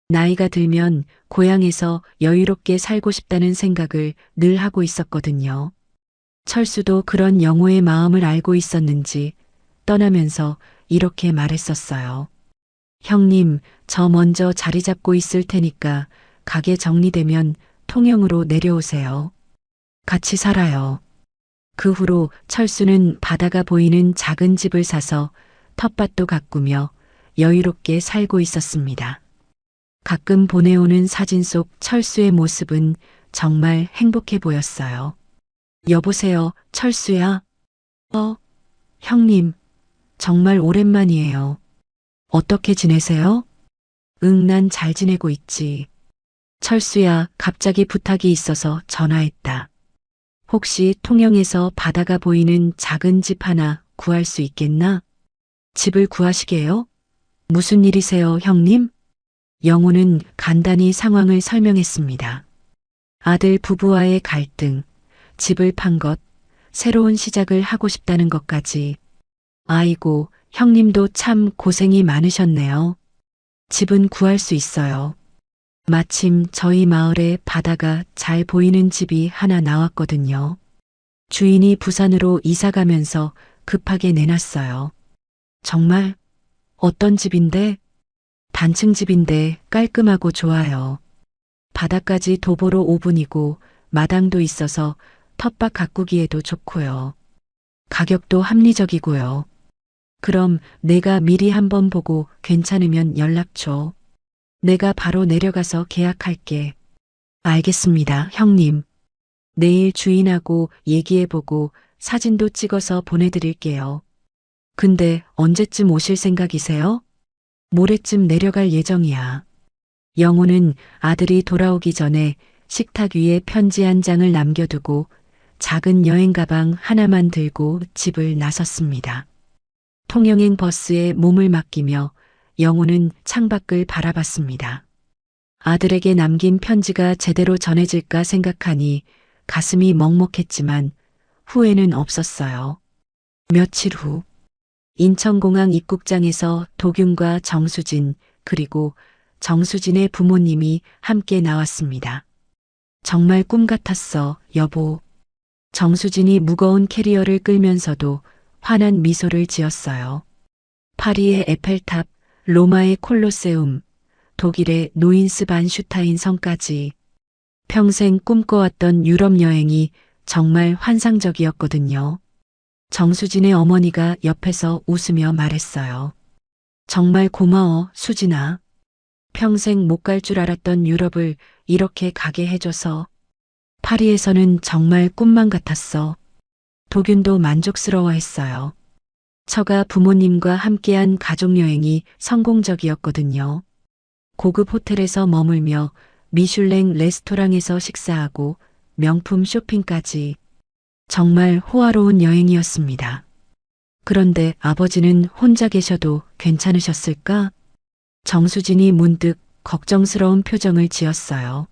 나이가 들면 고향에서 여유롭게 살고 싶다는 생각을 늘 하고 있었거든요. 철수도 그런 영호의 마음을 알고 있었는지 떠나면서 이렇게 말했었어요. 형님, 저 먼저 자리 잡고 있을 테니까 가게 정리되면 통영으로 내려오세요. 같이 살아요. 그 후로 철수는 바다가 보이는 작은 집을 사서 텃밭도 가꾸며 여유롭게 살고 있었습니다. 가끔 보내오는 사진 속 철수의 모습은 정말 행복해 보였어요. 여보세요, 철수야? 형님, 정말 오랜만이에요. 어떻게 지내세요? 응, 난 잘 지내고 있지. 철수야, 갑자기 부탁이 있어서 전화했다. 혹시 통영에서 바다가 보이는 작은 집 하나 구할 수 있겠나? 집을 구하시게요? 무슨 일이세요, 형님? 영호는 간단히 상황을 설명했습니다. 아들 부부와의 갈등, 집을 판 것, 새로운 시작을 하고 싶다는 것까지. 아이고, 형님도 참 고생이 많으셨네요. 집은 구할 수 있어요. 마침 저희 마을에 바다가 잘 보이는 집이 하나 나왔거든요. 주인이 부산으로 이사 가면서 급하게 내놨어요. 정말? 어떤 집인데? 단층 집인데 깔끔하고 좋아요. 바다까지 도보로 5분이고 마당도 있어서 텃밭 가꾸기에도 좋고요. 가격도 합리적이고요. 그럼 내가 미리 한번 보고 괜찮으면 연락 줘. 내가 바로 내려가서 계약할게. 알겠습니다, 형님. 내일 주인하고 얘기해보고 사진도 찍어서 보내드릴게요. 근데 언제쯤 오실 생각이세요? 모레쯤 내려갈 예정이야. 영호는 아들이 돌아오기 전에 식탁 위에 편지 한 장을 남겨두고 작은 여행 가방 하나만 들고 집을 나섰습니다. 통영행 버스에 몸을 맡기며 영호는 창밖을 바라봤습니다. 아들에게 남긴 편지가 제대로 전해질까 생각하니 가슴이 먹먹했지만 후회는 없었어요. 며칠 후 인천공항 입국장에서 도균과 정수진 그리고 정수진의 부모님이 함께 나왔습니다. 정말 꿈 같았어, 여보. 정수진이 무거운 캐리어를 끌면서도 환한 미소를 지었어요. 파리의 에펠탑, 로마의 콜로세움, 독일의 노인스반슈타인 성까지 평생 꿈꿔왔던 유럽 여행이 정말 환상적이었거든요. 정수진의 어머니가 옆에서 웃으며 말했어요. 정말 고마워, 수진아. 평생 못 갈 줄 알았던 유럽을 이렇게 가게 해줘서. 파리에서는 정말 꿈만 같았어. 도균도 만족스러워했어요. 처가 부모님과 함께한 가족여행이 성공적이었거든요. 고급 호텔에서 머물며 미슐랭 레스토랑에서 식사하고 명품 쇼핑까지 정말 호화로운 여행이었습니다. 그런데 아버지는 혼자 계셔도 괜찮으셨을까? 정수진이 문득 걱정스러운 표정을 지었어요.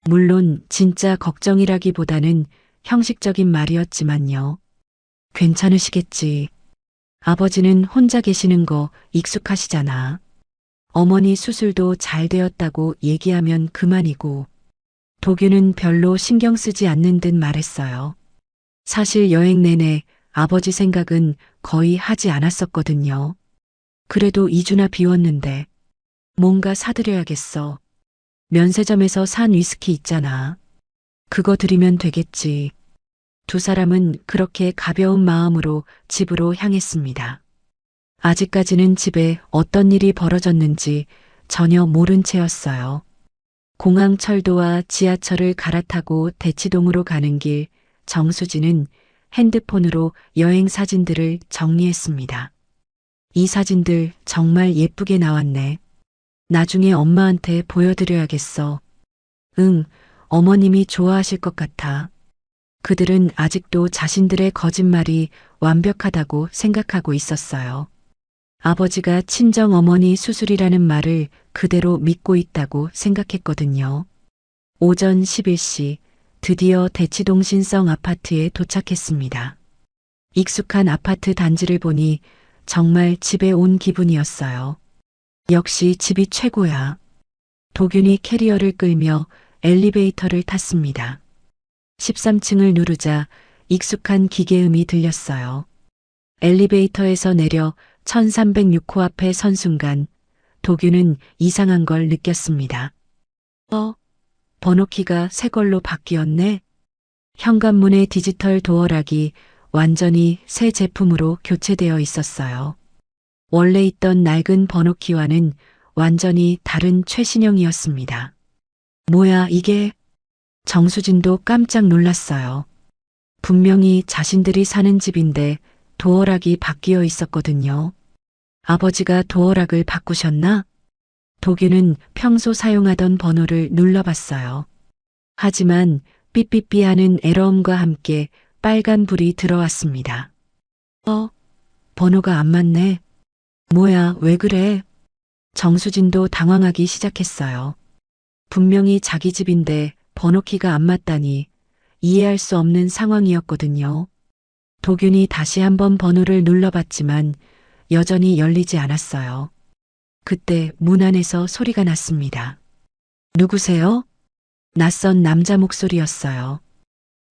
물론 진짜 걱정이라기보다는 형식적인 말이었지만요. 괜찮으시겠지. 아버지는 혼자 계시는 거 익숙하시잖아. 어머니 수술도 잘 되었다고 얘기하면 그만이고. 도규는 별로 신경 쓰지 않는 듯 말했어요. 사실 여행 내내 아버지 생각은 거의 하지 않았었거든요. 그래도 2주나 비웠는데 뭔가 사드려야겠어. 면세점에서 산 위스키 있잖아. 그거 드리면 되겠지. 두 사람은 그렇게 가벼운 마음으로 집으로 향했습니다. 아직까지는 집에 어떤 일이 벌어졌는지 전혀 모른 채였어요. 공항철도와 지하철을 갈아타고 대치동으로 가는 길, 정수진은 핸드폰으로 여행 사진들을 정리했습니다. 이 사진들 정말 예쁘게 나왔네. 나중에 엄마한테 보여드려야겠어. 응, 어머님이 좋아하실 것 같아. 그들은 아직도 자신들의 거짓말이 완벽하다고 생각하고 있었어요. 아버지가 친정 어머니 수술이라는 말을 그대로 믿고 있다고 생각했거든요. 오전 11시 드디어 대치동 신성 아파트에 도착했습니다. 익숙한 아파트 단지를 보니 정말 집에 온 기분이었어요. 역시 집이 최고야. 도균이 캐리어를 끌며 엘리베이터를 탔습니다. 13층을 누르자 익숙한 기계음이 들렸어요. 엘리베이터에서 내려 1306호 앞에 선 순간 도균은 이상한 걸 느꼈습니다. 번호키가 새 걸로 바뀌었네. 현관문의 디지털 도어락이 완전히 새 제품으로 교체되어 있었어요. 원래 있던 낡은 번호키와는 완전히 다른 최신형이었습니다. 뭐야 이게? 정수진도 깜짝 놀랐어요. 분명히 자신들이 사는 집인데 도어락이 바뀌어 있었거든요. 아버지가 도어락을 바꾸셨나? 도규는 평소 사용하던 번호를 눌러봤어요. 하지만 삐삐삐 하는 에러음과 함께 빨간 불이 들어왔습니다. 번호가 안 맞네. 뭐야, 왜 그래? 정수진도 당황하기 시작했어요. 분명히 자기 집인데 번호키가 안 맞다니 이해할 수 없는 상황이었거든요. 도균이 다시 한번 번호를 눌러봤지만 여전히 열리지 않았어요. 그때 문 안에서 소리가 났습니다. 누구세요? 낯선 남자 목소리였어요.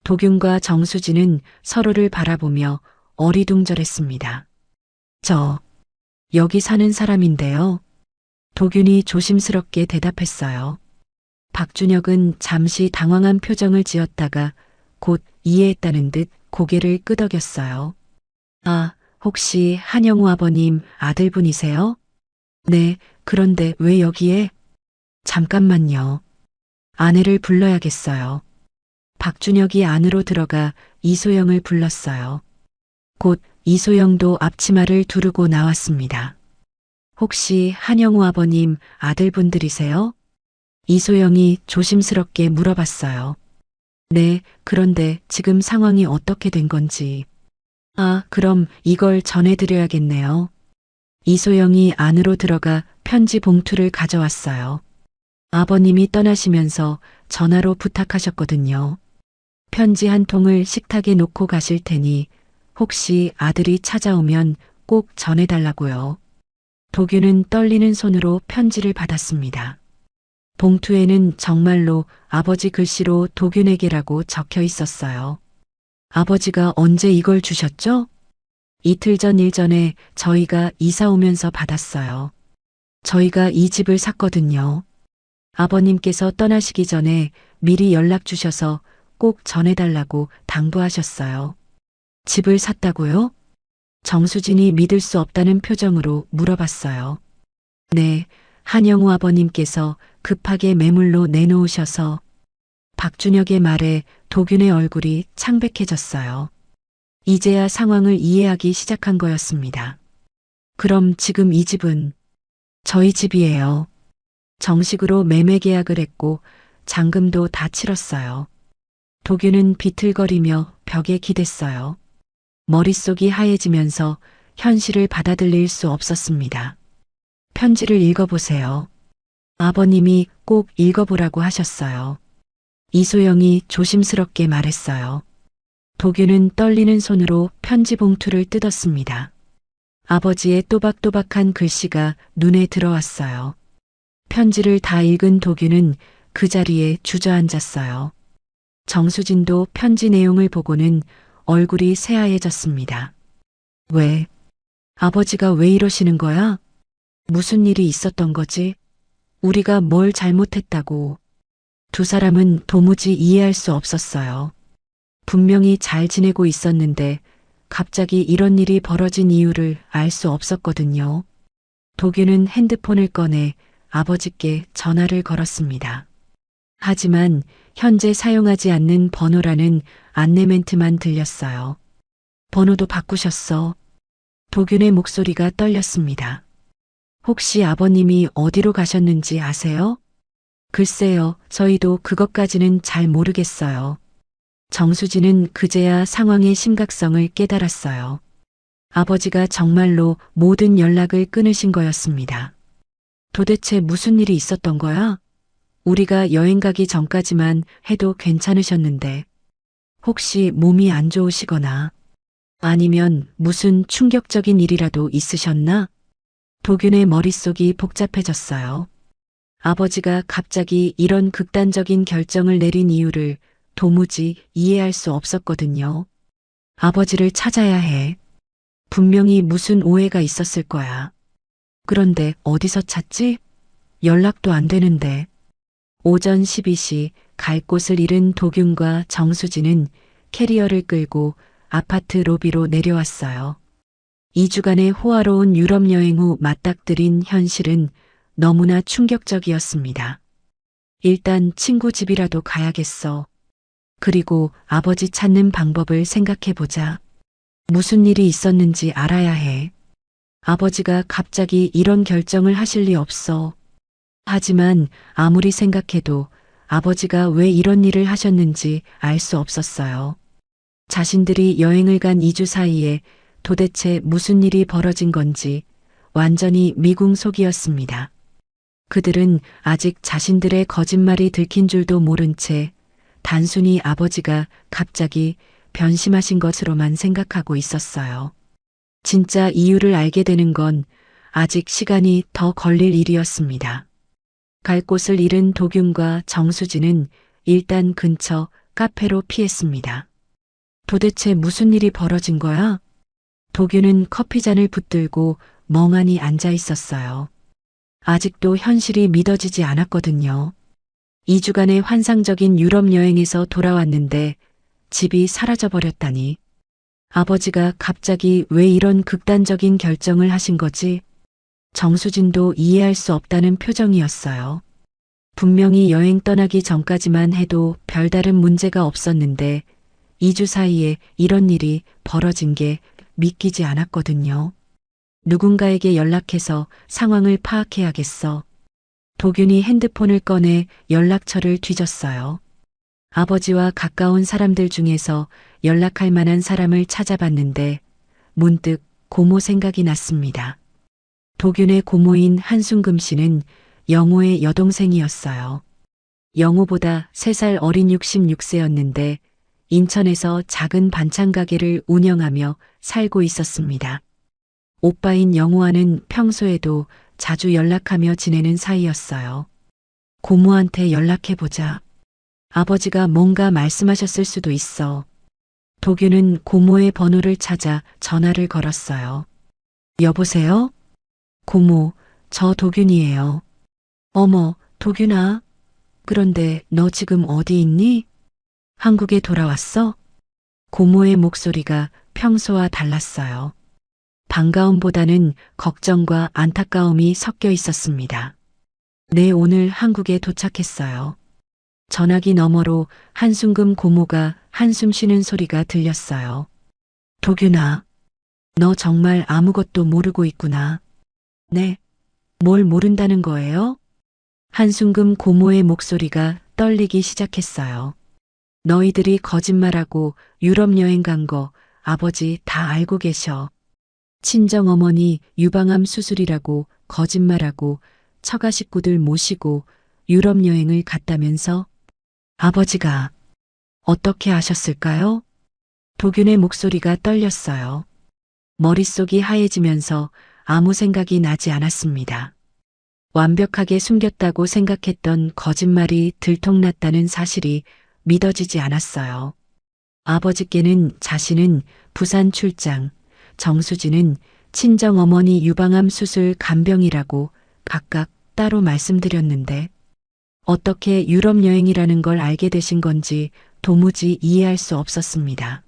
도균과 정수진은 서로를 바라보며 어리둥절했습니다. 저, 여기 사는 사람인데요. 도균이 조심스럽게 대답했어요. 박준혁은 잠시 당황한 표정을 지었다가 곧 이해했다는 듯 고개를 끄덕였어요. 아, 혹시 한영우 아버님 아들분이세요? 네, 그런데 왜 여기에? 잠깐만요. 아내를 불러야겠어요. 박준혁이 안으로 들어가 이소영을 불렀어요. 곧 이소영도 앞치마를 두르고 나왔습니다. 혹시 한영우 아버님 아들분들이세요? 이소영이 조심스럽게 물어봤어요. 네, 그런데 지금 상황이 어떻게 된 건지. 아, 그럼 이걸 전해드려야겠네요. 이소영이 안으로 들어가 편지 봉투를 가져왔어요. 아버님이 떠나시면서 전화로 부탁하셨거든요. 편지 한 통을 식탁에 놓고 가실 테니 혹시 아들이 찾아오면 꼭 전해달라고요. 도규는 떨리는 손으로 편지를 받았습니다. 봉투에는 정말로 아버지 글씨로 도균에게라고 적혀 있었어요. 아버지가 언제 이걸 주셨죠? 이틀 전 일전에 저희가 이사 오면서 받았어요. 저희가 이 집을 샀거든요. 아버님께서 떠나시기 전에 미리 연락 주셔서 꼭 전해달라고 당부하셨어요. 집을 샀다고요? 정수진이 믿을 수 없다는 표정으로 물어봤어요. 네, 한영우 아버님께서 급하게 매물로 내놓으셔서. 박준혁의 말에 도균의 얼굴이 창백해졌어요. 이제야 상황을 이해하기 시작한 거였습니다. 그럼 지금 이 집은 저희 집이에요. 정식으로 매매 계약을 했고 잔금도 다 치렀어요. 도규는 비틀거리며 벽에 기댔어요. 머릿속이 하얘지면서 현실을 받아들일 수 없었습니다. 편지를 읽어보세요. 아버님이 꼭 읽어보라고 하셨어요. 이소영이 조심스럽게 말했어요. 도규는 떨리는 손으로 편지 봉투를 뜯었습니다. 아버지의 또박또박한 글씨가 눈에 들어왔어요. 편지를 다 읽은 도규는 그 자리에 주저앉았어요. 정수진도 편지 내용을 보고는 얼굴이 새하얘졌습니다. 왜? 아버지가 왜 이러시는 거야? 무슨 일이 있었던 거지? 우리가 뭘 잘못했다고. 두 사람은 도무지 이해할 수 없었어요. 분명히 잘 지내고 있었는데 갑자기 이런 일이 벌어진 이유를 알 수 없었거든요. 도규는 핸드폰을 꺼내 아버지께 전화를 걸었습니다. 하지만 현재 사용하지 않는 번호라는 안내 멘트만 들렸어요. 번호도 바꾸셨어. 도균의 목소리가 떨렸습니다. 혹시 아버님이 어디로 가셨는지 아세요? 글쎄요, 저희도 그것까지는 잘 모르겠어요. 정수진은 그제야 상황의 심각성을 깨달았어요. 아버지가 정말로 모든 연락을 끊으신 거였습니다. 도대체 무슨 일이 있었던 거야? 우리가 여행 가기 전까지만 해도 괜찮으셨는데 혹시 몸이 안 좋으시거나 아니면 무슨 충격적인 일이라도 있으셨나? 도균의 머릿속이 복잡해졌어요. 아버지가 갑자기 이런 극단적인 결정을 내린 이유를 도무지 이해할 수 없었거든요. 아버지를 찾아야 해. 분명히 무슨 오해가 있었을 거야. 그런데 어디서 찾지? 연락도 안 되는데. 오전 12시 갈 곳을 잃은 도균과 정수진은 캐리어를 끌고 아파트 로비로 내려왔어요. 2주간의 호화로운 유럽 여행 후 맞닥뜨린 현실은 너무나 충격적이었습니다. 일단 친구 집이라도 가야겠어. 그리고 아버지 찾는 방법을 생각해보자. 무슨 일이 있었는지 알아야 해. 아버지가 갑자기 이런 결정을 하실 리 없어. 하지만 아무리 생각해도 아버지가 왜 이런 일을 하셨는지 알 수 없었어요. 자신들이 여행을 간 2주 사이에 도대체 무슨 일이 벌어진 건지 완전히 미궁속이었습니다. 그들은 아직 자신들의 거짓말이 들킨 줄도 모른 채 단순히 아버지가 갑자기 변심하신 것으로만 생각하고 있었어요. 진짜 이유를 알게 되는 건 아직 시간이 더 걸릴 일이었습니다. 갈 곳을 잃은 도균과 정수진은 일단 근처 카페로 피했습니다. 도대체 무슨 일이 벌어진 거야? 도균은 커피잔을 붙들고 멍하니 앉아 있었어요. 아직도 현실이 믿어지지 않았거든요. 2주간의 환상적인 유럽 여행에서 돌아왔는데 집이 사라져버렸다니. 아버지가 갑자기 왜 이런 극단적인 결정을 하신 거지? 정수진도 이해할 수 없다는 표정이었어요. 분명히 여행 떠나기 전까지만 해도 별다른 문제가 없었는데 2주 사이에 이런 일이 벌어진 게 믿기지 않았거든요. 누군가에게 연락해서 상황을 파악해야겠어. 도균이 핸드폰을 꺼내 연락처를 뒤졌어요. 아버지와 가까운 사람들 중에서 연락할 만한 사람을 찾아봤는데 문득 고모 생각이 났습니다. 도균의 고모인 한순금 씨는 영호의 여동생이었어요. 영호보다 3살 어린 66세였는데 인천에서 작은 반찬 가게를 운영하며 살고 있었습니다. 오빠인 영호와는 평소에도 자주 연락하며 지내는 사이였어요. 고모한테 연락해보자. 아버지가 뭔가 말씀하셨을 수도 있어. 도균은 고모의 번호를 찾아 전화를 걸었어요. 여보세요? 고모, 저 도균이에요. 어머, 도균아. 그런데 너 지금 어디 있니? 한국에 돌아왔어? 고모의 목소리가 평소와 달랐어요. 반가움보다는 걱정과 안타까움이 섞여 있었습니다. 네, 오늘 한국에 도착했어요. 전화기 너머로 한순금 고모가 한숨 쉬는 소리가 들렸어요. 도균아, 너 정말 아무것도 모르고 있구나. 네, 뭘 모른다는 거예요? 한순금 고모의 목소리가 떨리기 시작했어요. 너희들이 거짓말하고 유럽 여행 간 거 아버지 다 알고 계셔. 친정어머니 유방암 수술이라고 거짓말하고 처가 식구들 모시고 유럽 여행을 갔다면서? 아버지가 어떻게 아셨을까요? 도균의 목소리가 떨렸어요. 머릿속이 하얘지면서 아무 생각이 나지 않았습니다. 완벽하게 숨겼다고 생각했던 거짓말이 들통났다는 사실이 믿어지지 않았어요. 아버지께는 자신은 부산 출장, 정수진은 친정어머니 유방암 수술 간병이라고 각각 따로 말씀드렸는데 어떻게 유럽 여행이라는 걸 알게 되신 건지 도무지 이해할 수 없었습니다.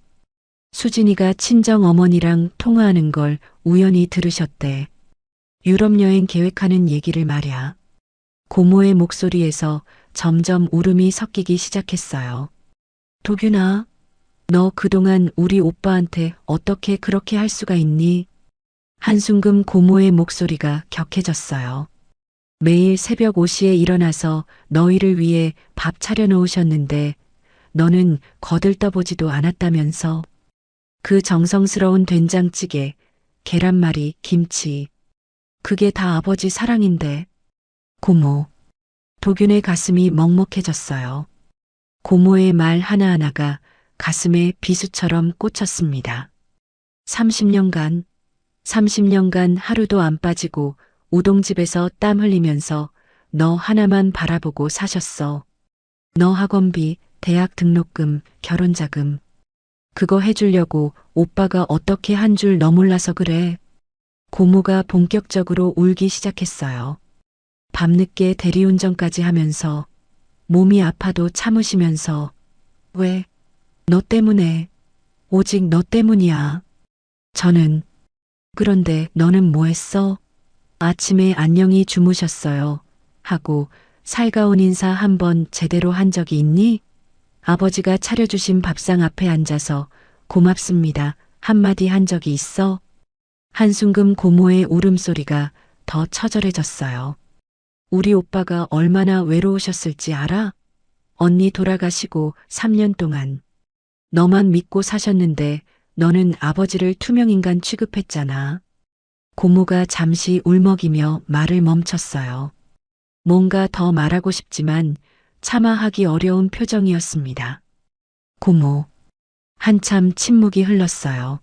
수진이가 친정어머니랑 통화하는 걸 우연히 들으셨대. 유럽 여행 계획하는 얘기를 말야. 고모의 목소리에서 점점 울음이 섞이기 시작했어요. 도균아, 너 그동안 우리 오빠한테 어떻게 그렇게 할 수가 있니? 한순금 고모의 목소리가 격해졌어요. 매일 새벽 5시에 일어나서 너희를 위해 밥 차려놓으셨는데 너는 거들떠보지도 않았다면서. 그 정성스러운 된장찌개, 계란말이, 김치. 그게 다 아버지 사랑인데. 고모. 도균의 가슴이 먹먹해졌어요. 고모의 말 하나하나가 가슴에 비수처럼 꽂혔습니다. 30년간 하루도 안 빠지고 우동집에서 땀 흘리면서 너 하나만 바라보고 사셨어. 너 학원비, 대학 등록금, 결혼자금. 그거 해주려고 오빠가 어떻게 한 줄 너 몰라서 그래. 고모가 본격적으로 울기 시작했어요. 밤늦게 대리운전까지 하면서 몸이 아파도 참으시면서 왜? 너 때문에. 오직 너 때문이야. 저는 그런데 너는 뭐 했어? 아침에 안녕히 주무셨어요. 하고 살가운 인사 한 번 제대로 한 적이 있니? 아버지가 차려주신 밥상 앞에 앉아서 고맙습니다. 한마디 한 적이 있어? 한순금 고모의 울음소리가 더 처절해졌어요. 우리 오빠가 얼마나 외로우셨을지 알아? 언니 돌아가시고 3년 동안 너만 믿고 사셨는데 너는 아버지를 투명인간 취급했잖아. 고모가 잠시 울먹이며 말을 멈췄어요. 뭔가 더 말하고 싶지만 차마 하기 어려운 표정이었습니다. 고모. 한참 침묵이 흘렀어요.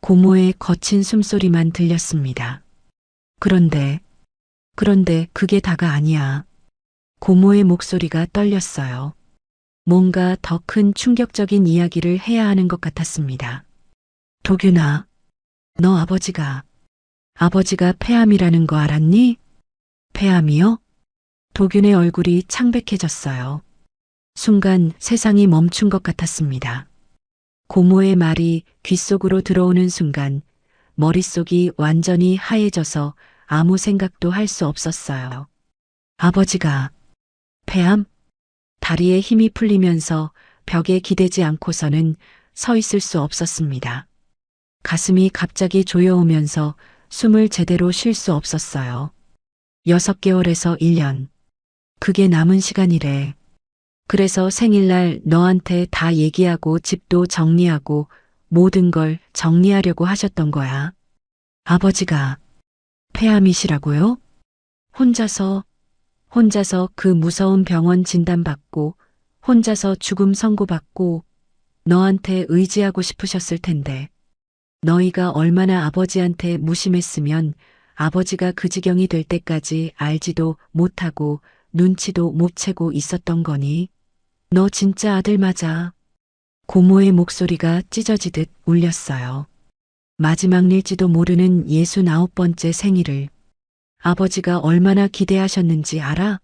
고모의 거친 숨소리만 들렸습니다. 그런데 그게 다가 아니야. 고모의 목소리가 떨렸어요. 뭔가 더 큰 충격적인 이야기를 해야 하는 것 같았습니다. 도균아, 너 아버지가 폐암이라는 거 알았니? 폐암이요? 도균의 얼굴이 창백해졌어요. 순간 세상이 멈춘 것 같았습니다. 고모의 말이 귓속으로 들어오는 순간 머릿속이 완전히 하얘져서 아무 생각도 할 수 없었어요. 아버지가 폐암? 다리에 힘이 풀리면서 벽에 기대지 않고서는 서 있을 수 없었습니다. 가슴이 갑자기 조여오면서 숨을 제대로 쉴 수 없었어요. 6개월에서 1년. 그게 남은 시간이래. 그래서 생일날 너한테 다 얘기하고 집도 정리하고 모든 걸 정리하려고 하셨던 거야. 아버지가 폐암이시라고요? 혼자서 그 무서운 병원 진단받고 혼자서 죽음 선고받고 너한테 의지하고 싶으셨을 텐데 너희가 얼마나 아버지한테 무심했으면 아버지가 그 지경이 될 때까지 알지도 못하고 눈치도 못 채고 있었던 거니? 너 진짜 아들 맞아. 고모의 목소리가 찢어지듯 울렸어요. 마지막일지도 모르는 69번째 생일을 아버지가 얼마나 기대하셨는지 알아?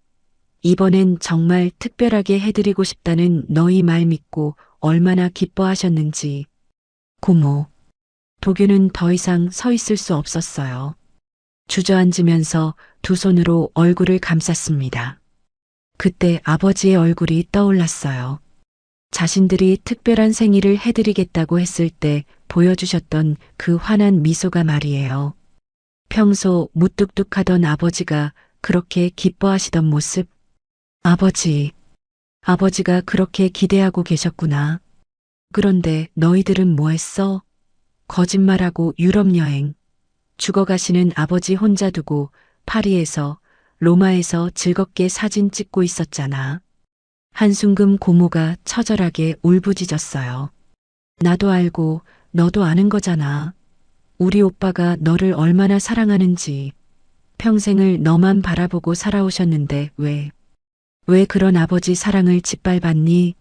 이번엔 정말 특별하게 해드리고 싶다는 너희 말 믿고 얼마나 기뻐하셨는지. 고모. 도균은 더 이상 서 있을 수 없었어요. 주저앉으면서 두 손으로 얼굴을 감쌌습니다. 그때 아버지의 얼굴이 떠올랐어요. 자신들이 특별한 생일을 해드리겠다고 했을 때 보여주셨던 그 환한 미소가 말이에요. 평소 무뚝뚝하던 아버지가 그렇게 기뻐하시던 모습. 아버지가 그렇게 기대하고 계셨구나. 그런데 너희들은 뭐 했어? 거짓말하고 유럽 여행. 죽어가시는 아버지 혼자 두고 파리에서, 로마에서 즐겁게 사진 찍고 있었잖아. 한순금 고모가 처절하게 울부짖었어요. 나도 알고 너도 아는 거잖아. 우리 오빠가 너를 얼마나 사랑하는지. 평생을 너만 바라보고 살아오셨는데 왜 그런 아버지 사랑을 짓밟았니?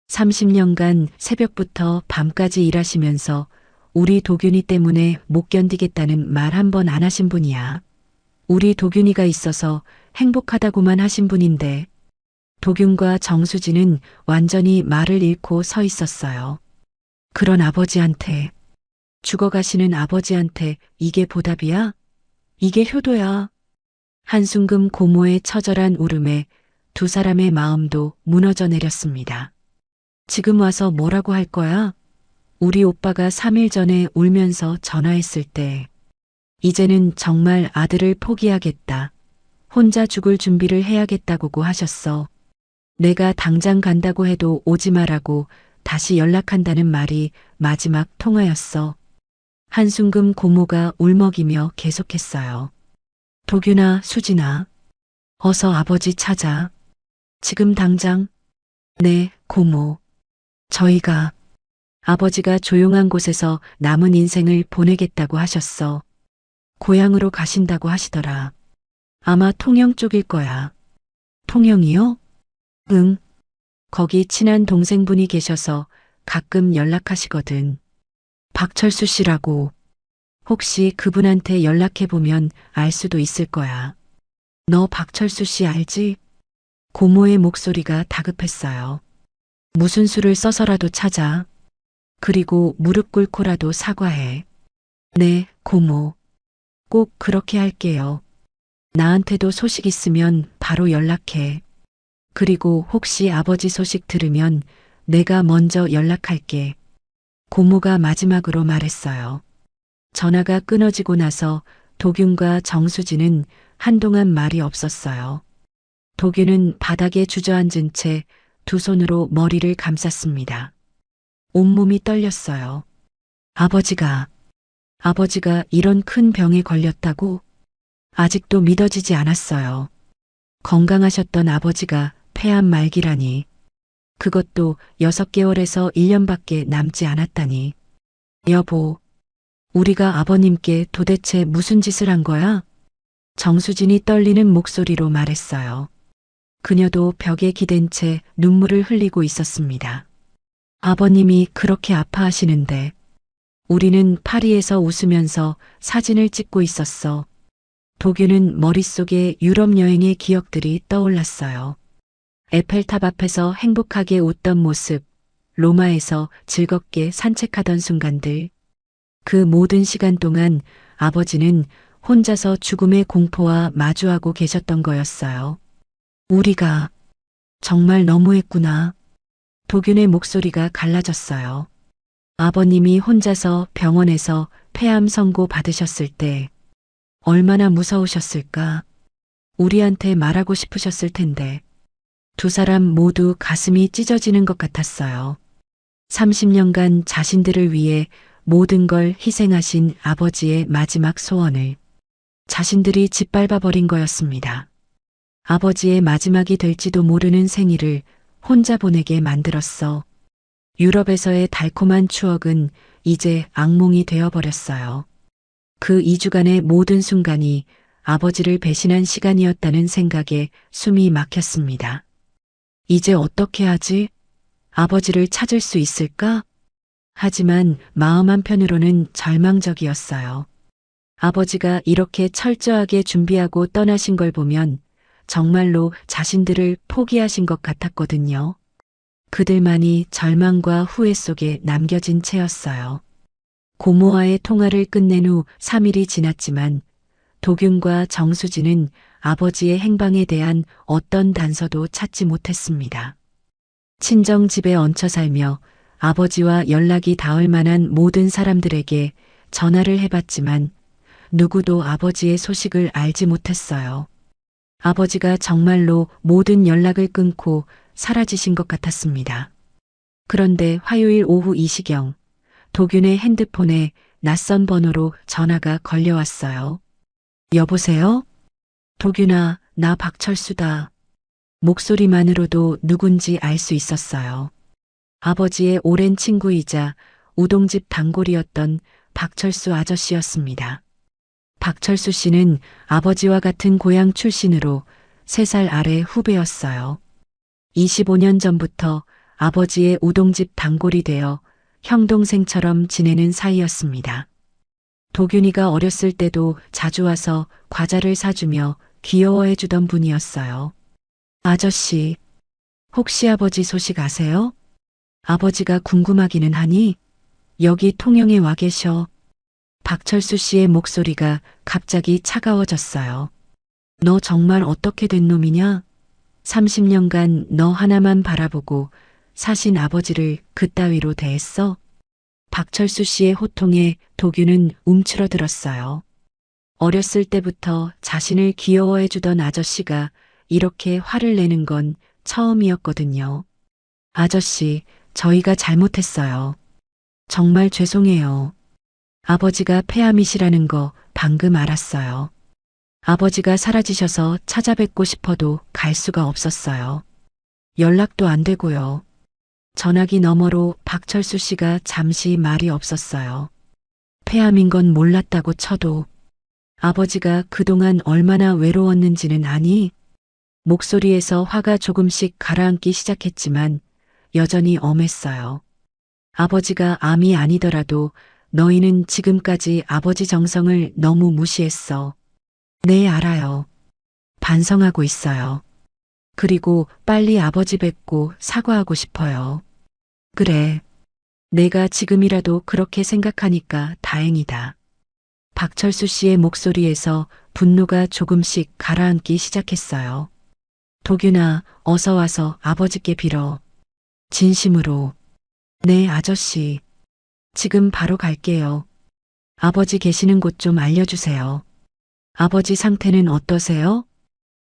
30년간 새벽부터 밤까지 일하시면서 우리 도균이 때문에 못 견디겠다는 말 한 번 안 하신 분이야. 우리 도균이가 있어서 행복하다고만 하신 분인데 도균과 정수진은 완전히 말을 잃고 서 있었어요. 그런 아버지한테, 죽어가시는 아버지한테 이게 보답이야? 이게 효도야? 한순금 고모의 처절한 울음에 두 사람의 마음도 무너져 내렸습니다. 지금 와서 뭐라고 할 거야? 우리 오빠가 3일 전에 울면서 전화했을 때, 이제는 정말 아들을 포기하겠다. 혼자 죽을 준비를 해야겠다고 하셨어. 내가 당장 간다고 해도 오지 마라고 다시 연락한다는 말이 마지막 통화였어. 한순금 고모가 울먹이며 계속했어요. 도균아, 수진아, 어서 아버지 찾아. 지금 당장. 네, 고모. 저희가 아버지가 조용한 곳에서 남은 인생을 보내겠다고 하셨어. 고향으로 가신다고 하시더라. 아마 통영 쪽일 거야. 통영이요? 응. 거기 친한 동생분이 계셔서 가끔 연락하시거든. 박철수 씨라고. 혹시 그분한테 연락해보면 알 수도 있을 거야. 너 박철수 씨 알지? 고모의 목소리가 다급했어요. 무슨 수를 써서라도 찾아. 그리고 무릎 꿇고라도 사과해. 네, 고모. 꼭 그렇게 할게요. 나한테도 소식 있으면 바로 연락해. 그리고 혹시 아버지 소식 들으면 내가 먼저 연락할게. 고모가 마지막으로 말했어요. 전화가 끊어지고 나서 도균과 정수진은 한동안 말이 없었어요. 도균은 바닥에 주저앉은 채 두 손으로 머리를 감쌌습니다. 온몸이 떨렸어요. 아버지가 이런 큰 병에 걸렸다고? 아직도 믿어지지 않았어요. 건강하셨던 아버지가 폐암 말기라니. 그것도 6개월에서 1년밖에 남지 않았다니. 여보, 우리가 아버님께 도대체 무슨 짓을 한 거야? 정수진이 떨리는 목소리로 말했어요. 그녀도 벽에 기댄 채 눈물을 흘리고 있었습니다. 아버님이 그렇게 아파하시는데 우리는 파리에서 웃으면서 사진을 찍고 있었어. 도균은 머릿속에 유럽 여행의 기억들이 떠올랐어요. 에펠탑 앞에서 행복하게 웃던 모습, 로마에서 즐겁게 산책하던 순간들. 그 모든 시간 동안 아버지는 혼자서 죽음의 공포와 마주하고 계셨던 거였어요. 우리가 정말 너무했구나. 도균의 목소리가 갈라졌어요. 아버님이 혼자서 병원에서 폐암 선고 받으셨을 때 얼마나 무서우셨을까. 우리한테 말하고 싶으셨을 텐데. 두 사람 모두 가슴이 찢어지는 것 같았어요. 30년간 자신들을 위해 모든 걸 희생하신 아버지의 마지막 소원을 자신들이 짓밟아버린 거였습니다. 아버지의 마지막이 될지도 모르는 생일을 혼자 보내게 만들었어. 유럽에서의 달콤한 추억은 이제 악몽이 되어버렸어요. 그 2주간의 모든 순간이 아버지를 배신한 시간이었다는 생각에 숨이 막혔습니다. 이제 어떻게 하지? 아버지를 찾을 수 있을까? 하지만 마음 한편으로는 절망적이었어요. 아버지가 이렇게 철저하게 준비하고 떠나신 걸 보면 정말로 자신들을 포기하신 것 같았거든요. 그들만이 절망과 후회 속에 남겨진 채였어요. 고모와의 통화를 끝낸 후 3일이 지났지만 도균과 정수진은 아버지의 행방에 대한 어떤 단서도 찾지 못했습니다. 친정 집에 얹혀 살며 아버지와 연락이 닿을 만한 모든 사람들에게 전화를 해봤지만 누구도 아버지의 소식을 알지 못했어요. 아버지가 정말로 모든 연락을 끊고 사라지신 것 같았습니다. 그런데 화요일 오후 이 시경, 도균의 핸드폰에 낯선 번호로 전화가 걸려왔어요. 여보세요? 도균아, 나 박철수다. 목소리만으로도 누군지 알 수 있었어요. 아버지의 오랜 친구이자 우동집 단골이었던 박철수 아저씨였습니다. 박철수 씨는 아버지와 같은 고향 출신으로 3살 아래 후배였어요. 25년 전부터 아버지의 우동집 단골이 되어 형동생처럼 지내는 사이였습니다. 도균이가 어렸을 때도 자주 와서 과자를 사주며 귀여워해 주던 분이었어요. 아저씨, 혹시 아버지 소식 아세요? 아버지가 궁금하기는 하니 여기 통영에 와 계셔. 박철수 씨의 목소리가 갑자기 차가워졌어요. 너 정말 어떻게 된 놈이냐? 30년간 너 하나만 바라보고 사신 아버지를 그따위로 대했어? 박철수 씨의 호통에 도균은 움츠러들었어요. 어렸을 때부터 자신을 귀여워해주던 아저씨가 이렇게 화를 내는 건 처음이었거든요. 아저씨, 저희가 잘못했어요. 정말 죄송해요. 아버지가 폐암이시라는 거 방금 알았어요. 아버지가 사라지셔서 찾아뵙고 싶어도 갈 수가 없었어요. 연락도 안 되고요. 전화기 너머로 박철수 씨가 잠시 말이 없었어요. 폐암인 건 몰랐다고 쳐도 아버지가 그동안 얼마나 외로웠는지는 아니? 목소리에서 화가 조금씩 가라앉기 시작했지만 여전히 엄했어요. 아버지가 암이 아니더라도 너희는 지금까지 아버지 정성을 너무 무시했어. 네, 알아요. 반성하고 있어요. 그리고 빨리 아버지 뵙고 사과하고 싶어요. 그래. 내가 지금이라도 그렇게 생각하니까 다행이다. 박철수 씨의 목소리에서 분노가 조금씩 가라앉기 시작했어요. 도균아, 어서 와서 아버지께 빌어. 진심으로. 네, 아저씨. 지금 바로 갈게요. 아버지 계시는 곳 좀 알려주세요. 아버지 상태는 어떠세요?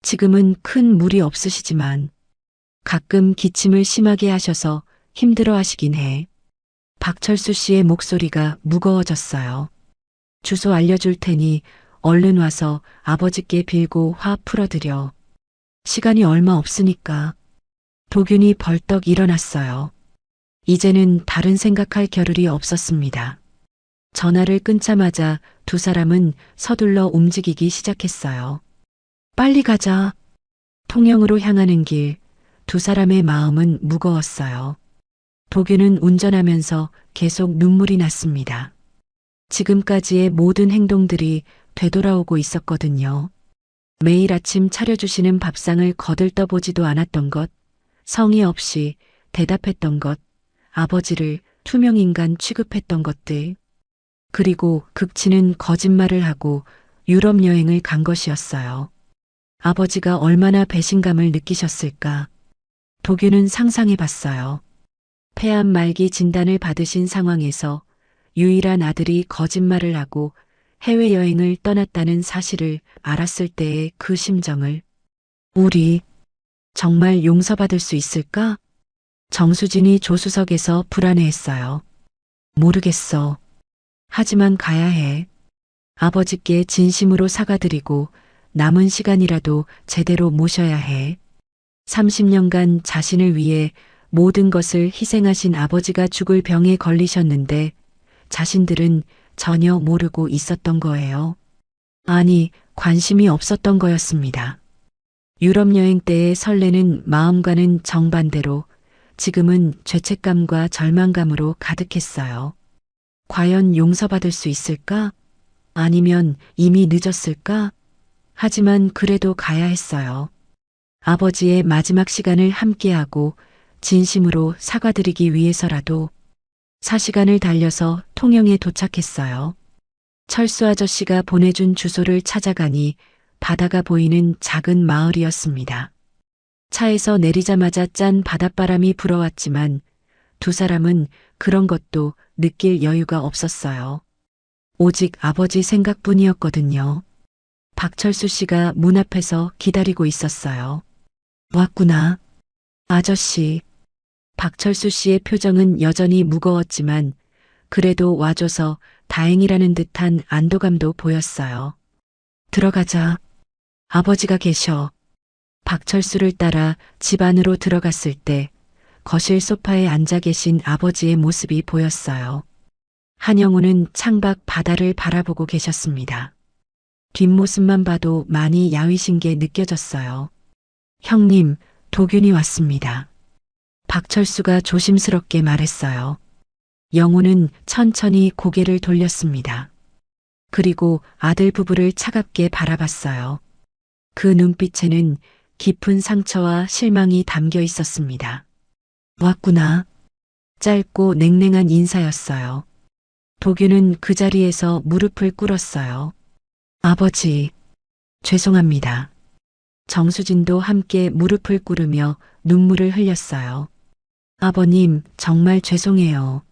지금은 큰 무리 없으시지만 가끔 기침을 심하게 하셔서 힘들어 하시긴 해. 박철수 씨의 목소리가 무거워졌어요. 주소 알려줄 테니 얼른 와서 아버지께 빌고 화 풀어드려. 시간이 얼마 없으니까. 도균이 벌떡 일어났어요. 이제는 다른 생각할 겨를이 없었습니다. 전화를 끊자마자 두 사람은 서둘러 움직이기 시작했어요. 빨리 가자. 통영으로 향하는 길, 두 사람의 마음은 무거웠어요. 도균은 운전하면서 계속 눈물이 났습니다. 지금까지의 모든 행동들이 되돌아오고 있었거든요. 매일 아침 차려주시는 밥상을 거들떠보지도 않았던 것, 성의 없이 대답했던 것, 아버지를 투명인간 취급했던 것들, 그리고 극치는 거짓말을 하고 유럽 여행을 간 것이었어요. 아버지가 얼마나 배신감을 느끼셨을까? 도균은 상상해봤어요. 폐암 말기 진단을 받으신 상황에서 유일한 아들이 거짓말을 하고 해외여행을 떠났다는 사실을 알았을 때의 그 심정을. 우리 정말 용서받을 수 있을까? 정수진이 조수석에서 불안해했어요. 모르겠어. 하지만 가야 해. 아버지께 진심으로 사과드리고 남은 시간이라도 제대로 모셔야 해. 30년간 자신을 위해 모든 것을 희생하신 아버지가 죽을 병에 걸리셨는데 자신들은 전혀 모르고 있었던 거예요. 아니, 관심이 없었던 거였습니다. 유럽 여행 때의 설레는 마음과는 정반대로 지금은 죄책감과 절망감으로 가득했어요. 과연 용서받을 수 있을까? 아니면 이미 늦었을까? 하지만 그래도 가야 했어요. 아버지의 마지막 시간을 함께하고 진심으로 사과드리기 위해서라도 4시간을 달려서 통영에 도착했어요. 철수 아저씨가 보내준 주소를 찾아가니 바다가 보이는 작은 마을이었습니다. 차에서 내리자마자 짠 바닷바람이 불어왔지만 두 사람은 그런 것도 느낄 여유가 없었어요. 오직 아버지 생각뿐이었거든요. 박철수 씨가 문 앞에서 기다리고 있었어요. 왔구나. 아저씨. 박철수 씨의 표정은 여전히 무거웠지만 그래도 와줘서 다행이라는 듯한 안도감도 보였어요. 들어가자. 아버지가 계셔. 박철수를 따라 집 안으로 들어갔을 때 거실 소파에 앉아 계신 아버지의 모습이 보였어요. 한영우는 창밖 바다를 바라보고 계셨습니다. 뒷모습만 봐도 많이 야위신 게 느껴졌어요. 형님, 도균이 왔습니다. 박철수가 조심스럽게 말했어요. 영우는 천천히 고개를 돌렸습니다. 그리고 아들 부부를 차갑게 바라봤어요. 그 눈빛에는 깊은 상처와 실망이 담겨 있었습니다. 왔구나. 짧고 냉랭한 인사였어요. 도균은 그 자리에서 무릎을 꿇었어요. 아버지, 죄송합니다. 정수진도 함께 무릎을 꿇으며 눈물을 흘렸어요. 아버님, 정말 죄송해요.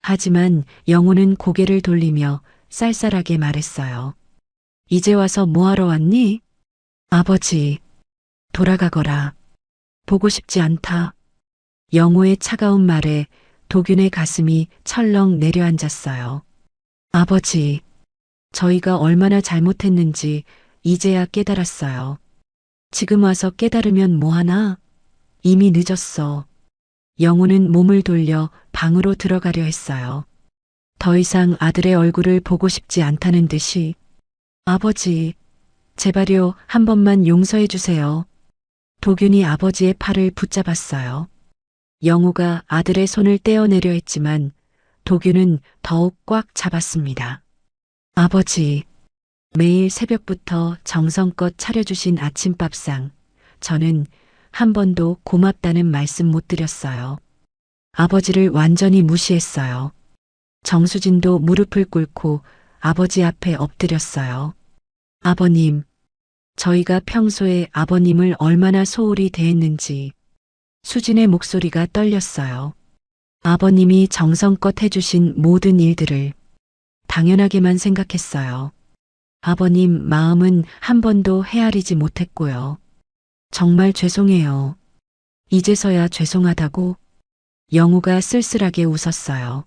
하지만 영우는 고개를 돌리며 쌀쌀하게 말했어요. 이제 와서 뭐하러 왔니? 아버지, 돌아가거라. 보고 싶지 않다. 영우의 차가운 말에 도균의 가슴이 철렁 내려앉았어요. 아버지, 저희가 얼마나 잘못했는지 이제야 깨달았어요. 지금 와서 깨달으면 뭐하나? 이미 늦었어. 영우는 몸을 돌려 방으로 들어가려 했어요. 더 이상 아들의 얼굴을 보고 싶지 않다는 듯이. 아버지, 제발요, 한 번만 용서해 주세요. 도균이 아버지의 팔을 붙잡았어요. 영우가 아들의 손을 떼어내려 했지만 도균은 더욱 꽉 잡았습니다. 아버지, 매일 새벽부터 정성껏 차려주신 아침밥상, 저는 한 번도 고맙다는 말씀 못 드렸어요. 아버지를 완전히 무시했어요. 정수진도 무릎을 꿇고 아버지 앞에 엎드렸어요. 아버님, 저희가 평소에 아버님을 얼마나 소홀히 대했는지. 수진의 목소리가 떨렸어요. 아버님이 정성껏 해주신 모든 일들을 당연하게만 생각했어요. 아버님 마음은 한 번도 헤아리지 못했고요. 정말 죄송해요. 이제서야 죄송하다고? 영우가 쓸쓸하게 웃었어요.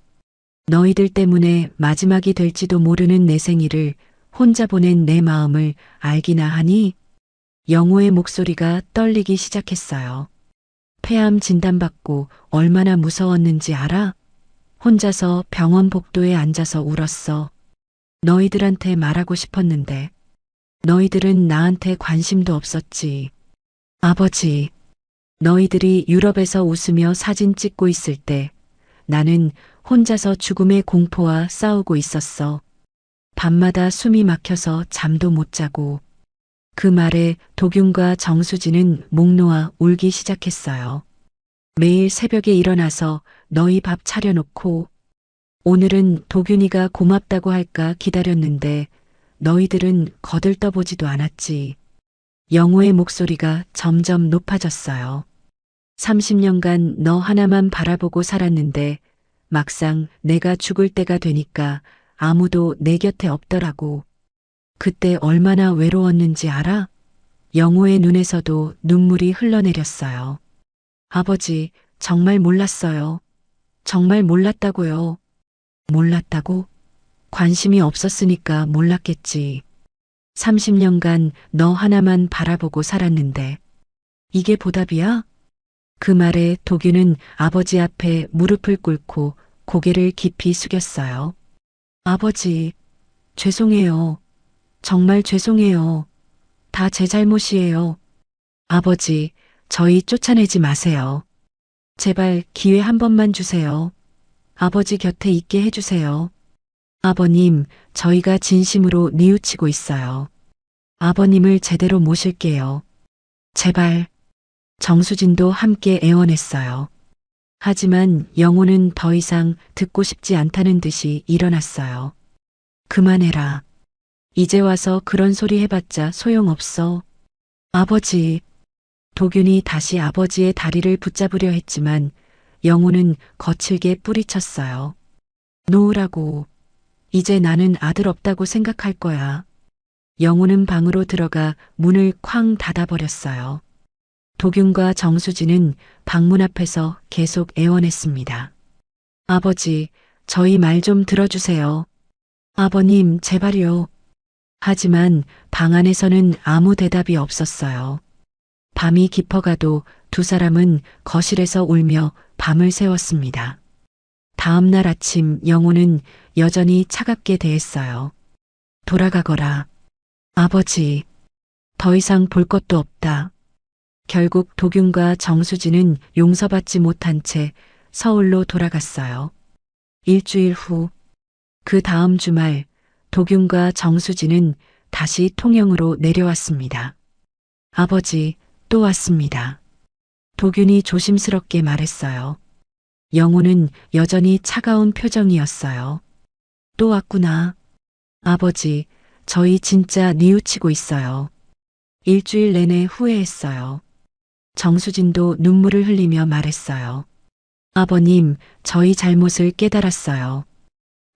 너희들 때문에 마지막이 될지도 모르는 내 생일을 혼자 보낸 내 마음을 알기나 하니? 영우의 목소리가 떨리기 시작했어요. 폐암 진단받고 얼마나 무서웠는지 알아? 혼자서 병원 복도에 앉아서 울었어. 너희들한테 말하고 싶었는데 너희들은 나한테 관심도 없었지. 아버지, 너희들이 유럽에서 웃으며 사진 찍고 있을 때 나는 혼자서 죽음의 공포와 싸우고 있었어. 밤마다 숨이 막혀서 잠도 못 자고. 그 말에 도균과 정수진은 목 놓아 울기 시작했어요. 매일 새벽에 일어나서 너희 밥 차려놓고 오늘은 도균이가 고맙다고 할까 기다렸는데 너희들은 거들떠보지도 않았지. 영호의 목소리가 점점 높아졌어요. 30년간 너 하나만 바라보고 살았는데 막상 내가 죽을 때가 되니까 아무도 내 곁에 없더라고. 그때 얼마나 외로웠는지 알아? 영호의 눈에서도 눈물이 흘러내렸어요. 아버지, 정말 몰랐어요. 정말 몰랐다고요. 몰랐다고? 관심이 없었으니까 몰랐겠지. 30년간 너 하나만 바라보고 살았는데 이게 보답이야? 그 말에 도균은 아버지 앞에 무릎을 꿇고 고개를 깊이 숙였어요. 아버지, 죄송해요. 정말 죄송해요. 다 제 잘못이에요. 아버지, 저희 쫓아내지 마세요. 제발 기회 한 번만 주세요. 아버지 곁에 있게 해주세요. 아버님, 저희가 진심으로 뉘우치고 있어요. 아버님을 제대로 모실게요. 제발. 정수진도 함께 애원했어요. 하지만 영호는 더 이상 듣고 싶지 않다는 듯이 일어났어요. 그만해라. 이제 와서 그런 소리 해봤자 소용없어. 아버지. 도균이 다시 아버지의 다리를 붙잡으려 했지만 영호는 거칠게 뿌리쳤어요. 놓으라고. 이제 나는 아들 없다고 생각할 거야. 영호는 방으로 들어가 문을 쾅 닫아버렸어요. 도균과 정수진은 방문 앞에서 계속 애원했습니다. 아버지, 저희 말 좀 들어주세요. 아버님, 제발요. 하지만 방 안에서는 아무 대답이 없었어요. 밤이 깊어가도 두 사람은 거실에서 울며 밤을 새웠습니다. 다음 날 아침 영호는 여전히 차갑게 대했어요. 돌아가거라. 아버지, 더 이상 볼 것도 없다. 결국 도균과 정수진은 용서받지 못한 채 서울로 돌아갔어요. 일주일 후, 그 다음 주말, 도균과 정수진은 다시 통영으로 내려왔습니다. 아버지, 또 왔습니다. 도균이 조심스럽게 말했어요. 영호는 여전히 차가운 표정이었어요. 또 왔구나. 아버지, 저희 진짜 뉘우치고 있어요. 일주일 내내 후회했어요. 정수진도 눈물을 흘리며 말했어요. 아버님, 저희 잘못을 깨달았어요.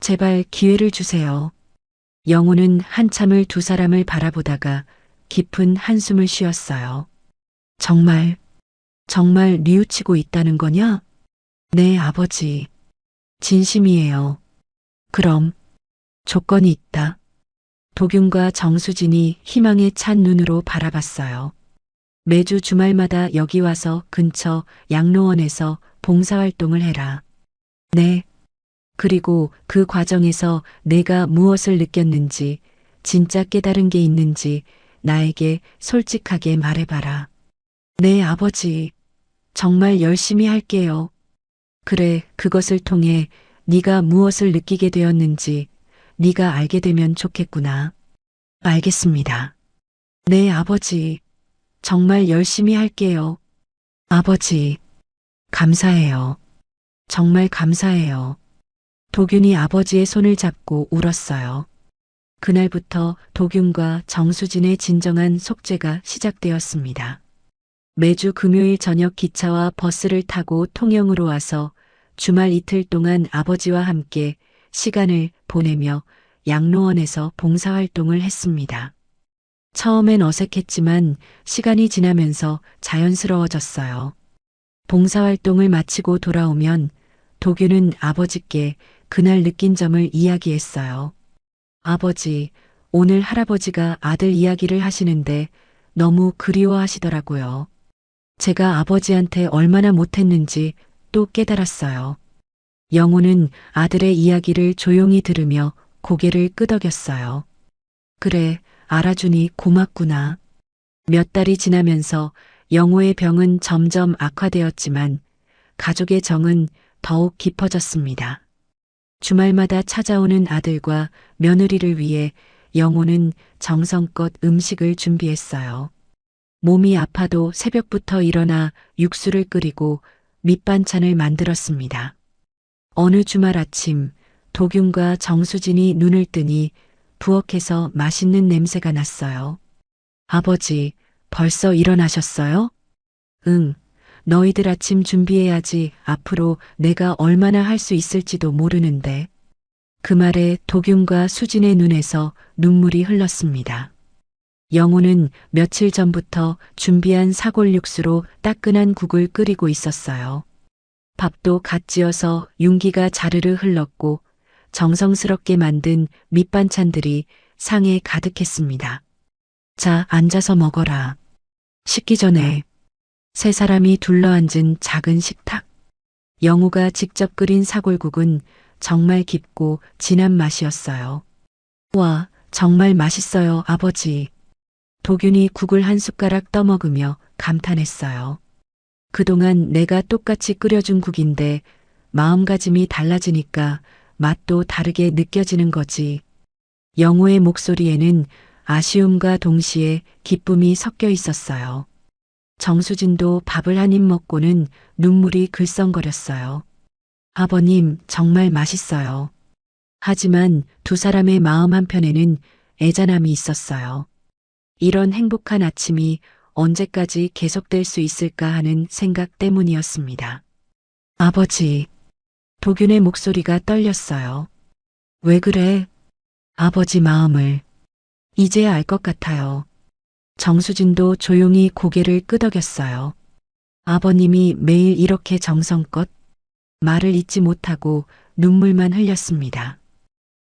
제발 기회를 주세요. 영호는 한참을 두 사람을 바라보다가 깊은 한숨을 쉬었어요. 정말 뉘우치고 있다는 거냐? 네, 아버지. 진심이에요. 그럼 조건이 있다. 도균과 정수진이 희망에 찬 눈으로 바라봤어요. 매주 주말마다 여기 와서 근처 양로원에서 봉사활동을 해라. 네. 그리고 그 과정에서 내가 무엇을 느꼈는지, 진짜 깨달은 게 있는지 나에게 솔직하게 말해봐라. 네, 아버지. 정말 열심히 할게요. 그래, 그것을 통해 네가 무엇을 느끼게 되었는지 네가 알게 되면 좋겠구나. 알겠습니다. 네, 아버지. 정말 열심히 할게요. 아버지, 감사해요. 정말 감사해요. 도균이 아버지의 손을 잡고 울었어요. 그날부터 도균과 정수진의 진정한 속죄가 시작되었습니다. 매주 금요일 저녁 기차와 버스를 타고 통영으로 와서 주말 이틀 동안 아버지와 함께 시간을 보내며 양로원에서 봉사활동을 했습니다. 처음엔 어색했지만 시간이 지나면서 자연스러워졌어요. 봉사활동을 마치고 돌아오면 도균은 아버지께 그날 느낀 점을 이야기했어요. 아버지, 오늘 할아버지가 아들 이야기를 하시는데 너무 그리워하시더라고요. 제가 아버지한테 얼마나 못했는지 또 깨달았어요. 영호는 아들의 이야기를 조용히 들으며 고개를 끄덕였어요. 그래, 알아주니 고맙구나. 몇 달이 지나면서 영호의 병은 점점 악화되었지만 가족의 정은 더욱 깊어졌습니다. 주말마다 찾아오는 아들과 며느리를 위해 영호는 정성껏 음식을 준비했어요. 몸이 아파도 새벽부터 일어나 육수를 끓이고 밑반찬을 만들었습니다. 어느 주말 아침 도균과 정수진이 눈을 뜨니 부엌에서 맛있는 냄새가 났어요. 아버지, 벌써 일어나셨어요? 응, 너희들 아침 준비해야지. 앞으로 내가 얼마나 할 수 있을지도 모르는데. 그 말에 도균과 수진의 눈에서 눈물이 흘렀습니다. 영호는 며칠 전부터 준비한 사골 육수로 따끈한 국을 끓이고 있었어요. 밥도 갓 지어서 윤기가 자르르 흘렀고 정성스럽게 만든 밑반찬들이 상에 가득했습니다. 자, 앉아서 먹어라. 식기 전에. 세 사람이 둘러앉은 작은 식탁. 영호가 직접 끓인 사골국은 정말 깊고 진한 맛이었어요. 와, 정말 맛있어요, 아버지. 도균이 국을 한 숟가락 떠먹으며 감탄했어요. 그동안 내가 똑같이 끓여준 국인데 마음가짐이 달라지니까 맛도 다르게 느껴지는 거지. 영호의 목소리에는 아쉬움과 동시에 기쁨이 섞여 있었어요. 정수진도 밥을 한 입 먹고는 눈물이 글썽거렸어요. 아버님, 정말 맛있어요. 하지만 두 사람의 마음 한편에는 애잔함이 있었어요. 이런 행복한 아침이 언제까지 계속될 수 있을까 하는 생각 때문이었습니다. 아버지. 도균의 목소리가 떨렸어요. 왜 그래? 아버지 마음을. 이제야 알 것 같아요. 정수진도 조용히 고개를 끄덕였어요. 아버님이 매일 이렇게 정성껏 말을 잇지 못하고 눈물만 흘렸습니다.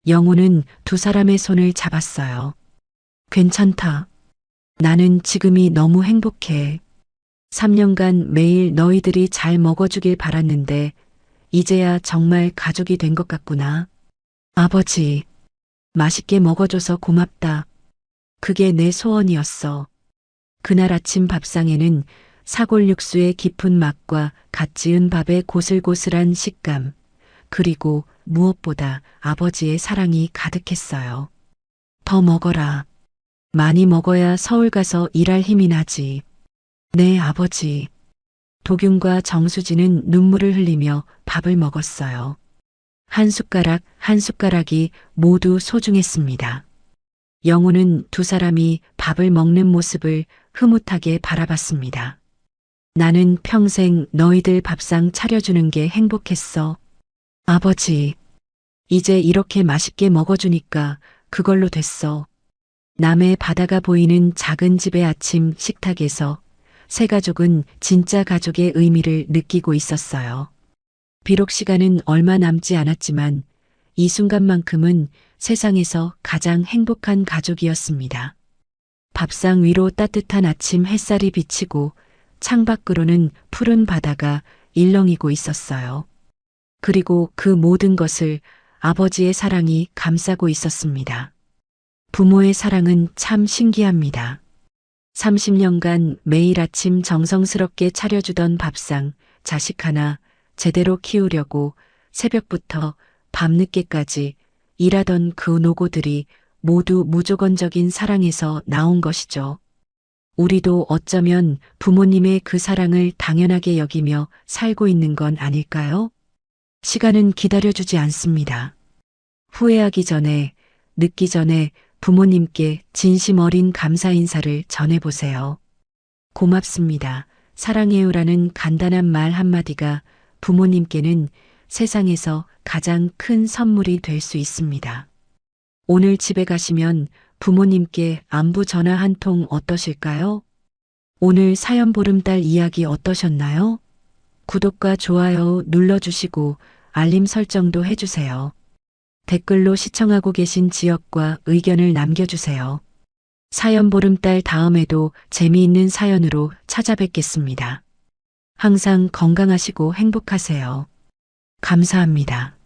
영호는 두 사람의 손을 잡았어요. 괜찮다. 나는 지금이 너무 행복해. 3년간 매일 너희들이 잘 먹어주길 바랐는데 이제야 정말 가족이 된 것 같구나. 아버지, 맛있게 먹어줘서 고맙다. 그게 내 소원이었어. 그날 아침 밥상에는 사골 육수의 깊은 맛과 갓 지은 밥의 고슬고슬한 식감, 그리고 무엇보다 아버지의 사랑이 가득했어요. 더 먹어라. 많이 먹어야 서울 가서 일할 힘이 나지. 네, 아버지. 도균과 정수진은 눈물을 흘리며 밥을 먹었어요. 한 숟가락 한 숟가락이 모두 소중했습니다. 영호는 두 사람이 밥을 먹는 모습을 흐뭇하게 바라봤습니다. 나는 평생 너희들 밥상 차려주는 게 행복했어. 아버지, 이제 이렇게 맛있게 먹어주니까 그걸로 됐어. 남해 바다가 보이는 작은 집의 아침 식탁에서 세 가족은 진짜 가족의 의미를 느끼고 있었어요. 비록 시간은 얼마 남지 않았지만 이 순간만큼은 세상에서 가장 행복한 가족이었습니다. 밥상 위로 따뜻한 아침 햇살이 비치고 창밖으로는 푸른 바다가 일렁이고 있었어요. 그리고 그 모든 것을 아버지의 사랑이 감싸고 있었습니다. 부모의 사랑은 참 신기합니다. 30년간 매일 아침 정성스럽게 차려주던 밥상, 자식 하나 제대로 키우려고 새벽부터 밤늦게까지 일하던 그 노고들이 모두 무조건적인 사랑에서 나온 것이죠. 우리도 어쩌면 부모님의 그 사랑을 당연하게 여기며 살고 있는 건 아닐까요? 시간은 기다려주지 않습니다. 후회하기 전에, 늦기 전에 부모님께 진심 어린 감사 인사를 전해보세요. 고맙습니다. 사랑해요라는 간단한 말 한마디가 부모님께는 세상에서 가장 큰 선물이 될 수 있습니다. 오늘 집에 가시면 부모님께 안부 전화 한 통 어떠실까요? 오늘 사연 보름달 이야기 어떠셨나요? 구독과 좋아요 눌러주시고 알림 설정도 해주세요. 댓글로 시청하고 계신 지역과 의견을 남겨주세요. 사연 보름달 다음에도 재미있는 사연으로 찾아뵙겠습니다. 항상 건강하시고 행복하세요. 감사합니다.